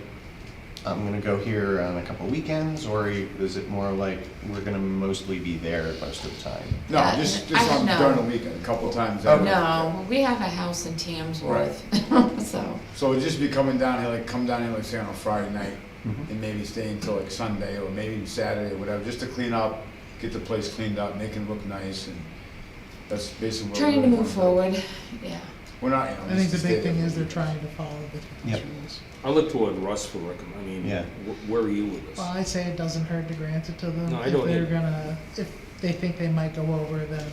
I'm gonna go here on a couple weekends, or is it more like we're gonna mostly be there most of the time? No, Yeah, just I don't know. during the weekend, a couple times. Okay. no, we have a house in Tamsworth, so, So it'd just be coming down here, come down here, say on a Friday night, Mhm. and maybe stay until Sunday, or maybe Saturday, or whatever, just to clean up, get the place cleaned up, make it look nice, and that's basically what we're trying to doing. move forward, yeah. We're not, I think just the to big stay thing there. is they're trying to follow the Yep. town's rules. I look toward Russ for Yeah. where are you with Well, this? I say it doesn't hurt to grant it to them. No, I don't either. If they think they might go over, then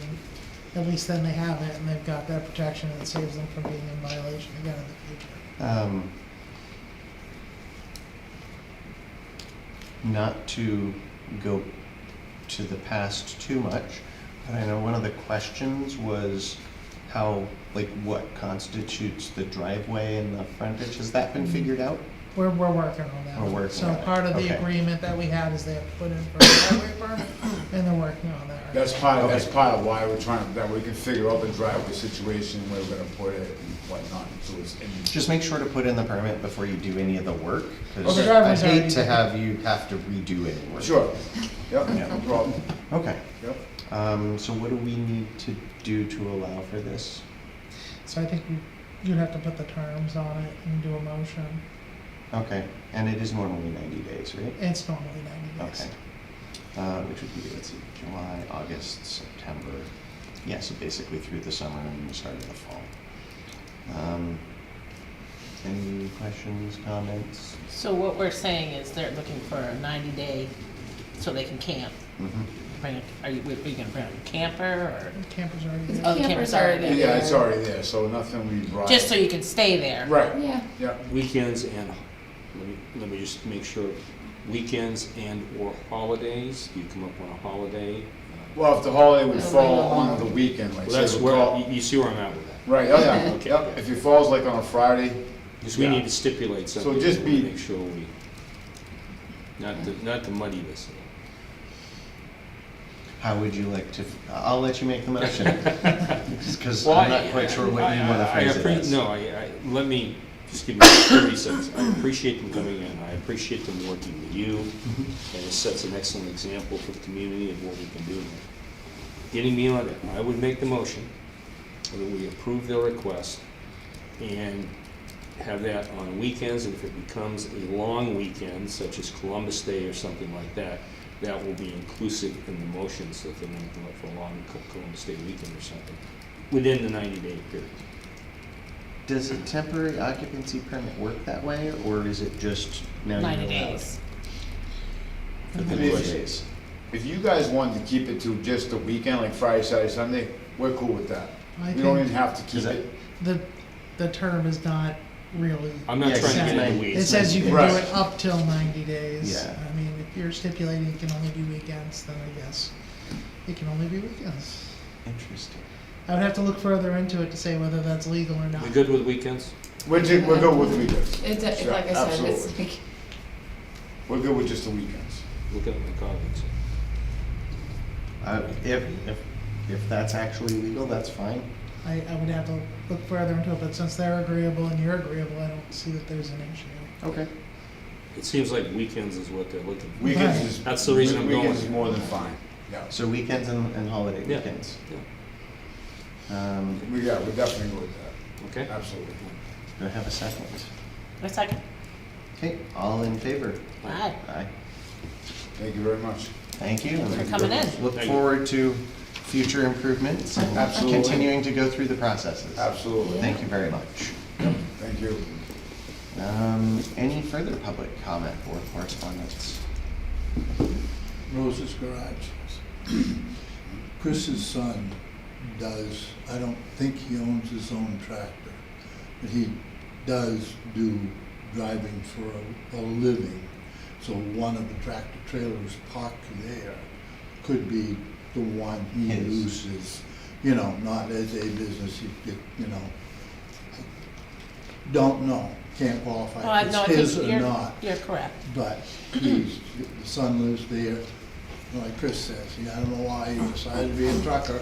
at least then they have it and they've got that protection and it saves them from being in violation again in the future. Not to go to the past too much, but I know one of the questions was what constitutes the driveway and the frontage. Has that been figured out? We're working on that. We're working So on it. part of the Okay. agreement that we had is they have to put in for a driveway permit, and they're working on that. right That's now. part, that's part of why we're trying, that we can figure out the driveway situation, where we're gonna put it and whatnot, so it's in. Just make sure to put in the permit before you do any of the work, Well, because the I driveway's hate already- to have you have to redo any work. Sure, yep, Yeah. no problem, Okay, yep. so what do we need to do to allow for this? So I think you'd have to put the terms on it and do a motion. Okay, and it is normally 90 days, right? It's normally 90 days. Okay. Which would be, let's see, July, August, September. Yeah, so basically through the summer and the start of the fall. Any questions, comments? So what we're saying is they're looking for a 90-day so they can camp. Are you gonna bring a camper or, The camper's already The there. Oh, the camper's camper's already already Yeah, there. it's already there, so nothing we brought. just so you can stay there? Right, Yeah, yeah, Weekends and, let me just make sure, weekends and or holidays, do you come up on a holiday? well, if the holiday would It'll fall be on long. the weekend, like Well, say that's we where, call. you see where I'm at with that. Right, oh yeah, Okay, yep, good. if it falls like on a Friday, Because we Yeah. need to stipulate So something, just to be- make sure we, not to muddy this. How would you like to, I'll let you make the motion. Just because Well, I'm not quite sure what you want to phrase it as. No, let me just give you 30 seconds. I appreciate them coming in, I appreciate them working with you, and it sets an excellent example for the community of what we can do. Getting me on it, I would make the motion that we approve their request and have that on weekends, and if it becomes a long weekend, such as Columbus Day or something like that, that will be inclusive in the motion, so if they want to come up for a long Columbus Day weekend or something, within the 90-day period. Does a temporary occupancy permit work that way, or is it just now you're 90 allowed? days. For Mhm. 30 days. if you guys wanted to keep it to just the weekend, like Friday, Saturday, Sunday, we're cool with that. I We don't think even have to keep Is that- it, the term is not really. I'm not Yeah, trying to get exactly. into the It weeds. says you can do Right. it up till 90 days. Yeah. I mean, if you're stipulating you can only do weekends, then I guess it can only be weekends. Interesting. I would have to look further into it to say whether that's legal or not. We good with weekends? we're good with weekends. it's, Yeah, like I said, it's absolutely. like, We're good with just the weekends. Look at my colleagues. If that's actually legal, that's fine. I would have to look further into it, but since they're agreeable and you're agreeable, I don't see that there's an issue. Okay. It seems like weekends is what they're looking for. Weekends Right. is. That's the reason I'm going Weekends with is it. more than fine, yeah. So weekends and holiday Yeah. weekends. Yeah. We're definitely good with that, Okay? absolutely. Do I have a second? A second. Okay, all in favor? Aye. Aye. Thank you very much. Thank you. Thanks for coming in. Look Thank you. forward to future improvements and Absolutely. continuing to go through the processes. Absolutely, Thank you very much. thank you. Any further public comment or correspondence? Rose's Garage. Chris's son does, I don't think he owns his own tractor, but he does do driving for a living. So one of the tractor trailers parked there could be the one he His. uses, you know, not as a business, you know. Don't know, can't Well, qualify if no, I it's his think or not. you're correct. But the son lives there, like Chris says, I don't know why he decided to be a trucker,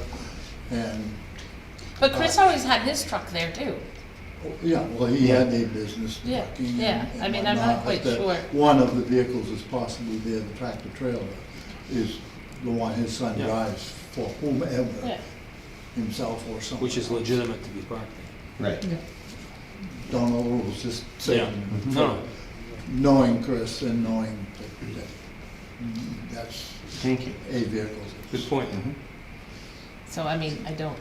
and, But Chris always had his truck there too. yeah, well, he had a business Yeah, trucking yeah, and I mean, I'm whatnot, not quite but sure. one of the vehicles is possibly there, the tractor trailer, is the one his son Yeah. drives for whomever, Yeah. himself or someone Which is else. legitimate to be parked Right. Yeah. Don't know the rules, just there. saying. No, Knowing Chris and knowing that that's Thank you. a vehicle. good point. So, I mean, I don't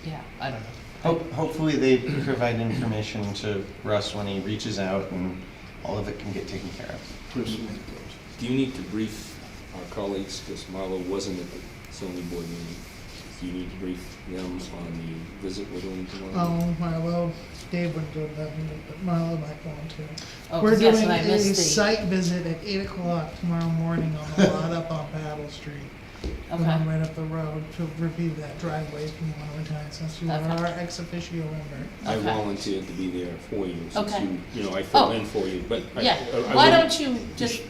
know. Hopefully they provide information to Russ when he reaches out and all of it can get taken care of. Chris will make those. Do you need to brief our colleagues, because Marlo wasn't at the zoning board meeting, do you need to brief them on the visit we're doing tomorrow? Marlo, Dave wouldn't do that meeting, but Marlo might want to. Oh, We're 'cause doing yes, and I a missed the, site visit at 8 o'clock tomorrow morning on the lot up on Battle Street. the one Okay. right up the road, to review that driveway if you want to retain, since you are Okay. our ex officio member. I Okay. volunteered to be there for you, since Okay. I fill Oh. in for you, but I. Yeah, I why wouldn't- don't you just,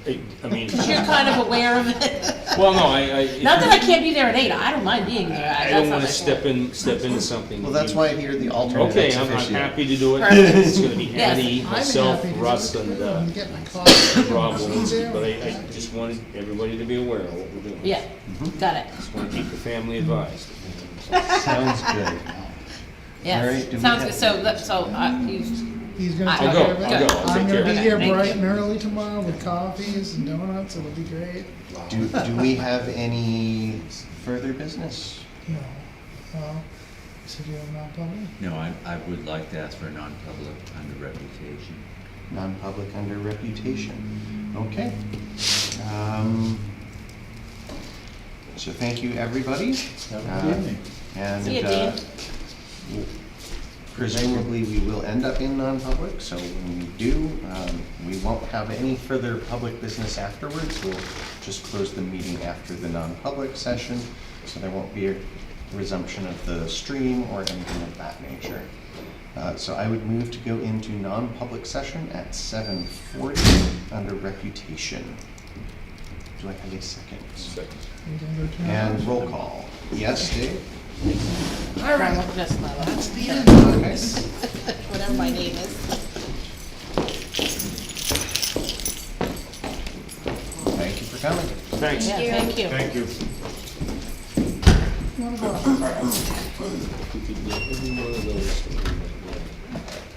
I mean, because you're kind of aware of it. well, no, I. Not that I can't be there at 8, I don't mind being there. I That's don't not wanna my step fault. step into something. Well, that's why you're the alternate Okay, ex I'm officio. happy to do it. Perfect. It's gonna be Yes. Andy, I'm myself, happy to do Russ, it, and, too. I'm getting my coffee. Rob Be Williams, there. but I just wanted everybody to be aware of what we're doing. Yeah, got it. Just wanna keep the family advised. Sounds good. All right, Yes, do we sounds have- good. He's gonna I'll take go, care of it. I'll go, I'll I'm take gonna care be of it. here Thank bright you. and early tomorrow with coffees and donuts, it'll be great. Do we have any further business? No, well, so do you have non-public? No, I would like to ask for a non-public under reputation. Non-public under reputation. Okay. So thank you, everybody. Have a good evening. And See you, Dean. presumably we will end up in non-public, so when we do, we won't have any further public business afterwards. We'll just close the meeting after the non-public session, so there won't be a resumption of the stream or anything of that nature. So I would move to go into non-public session at 7:40 under reputation. Do I have a second? Are you gonna go turn it And on? roll call. Yes, Dave? All right, just let That's the end. Okay. whatever my name is. Thank you for coming. Thanks. Yeah, thank you. Thank you. We could get every one of those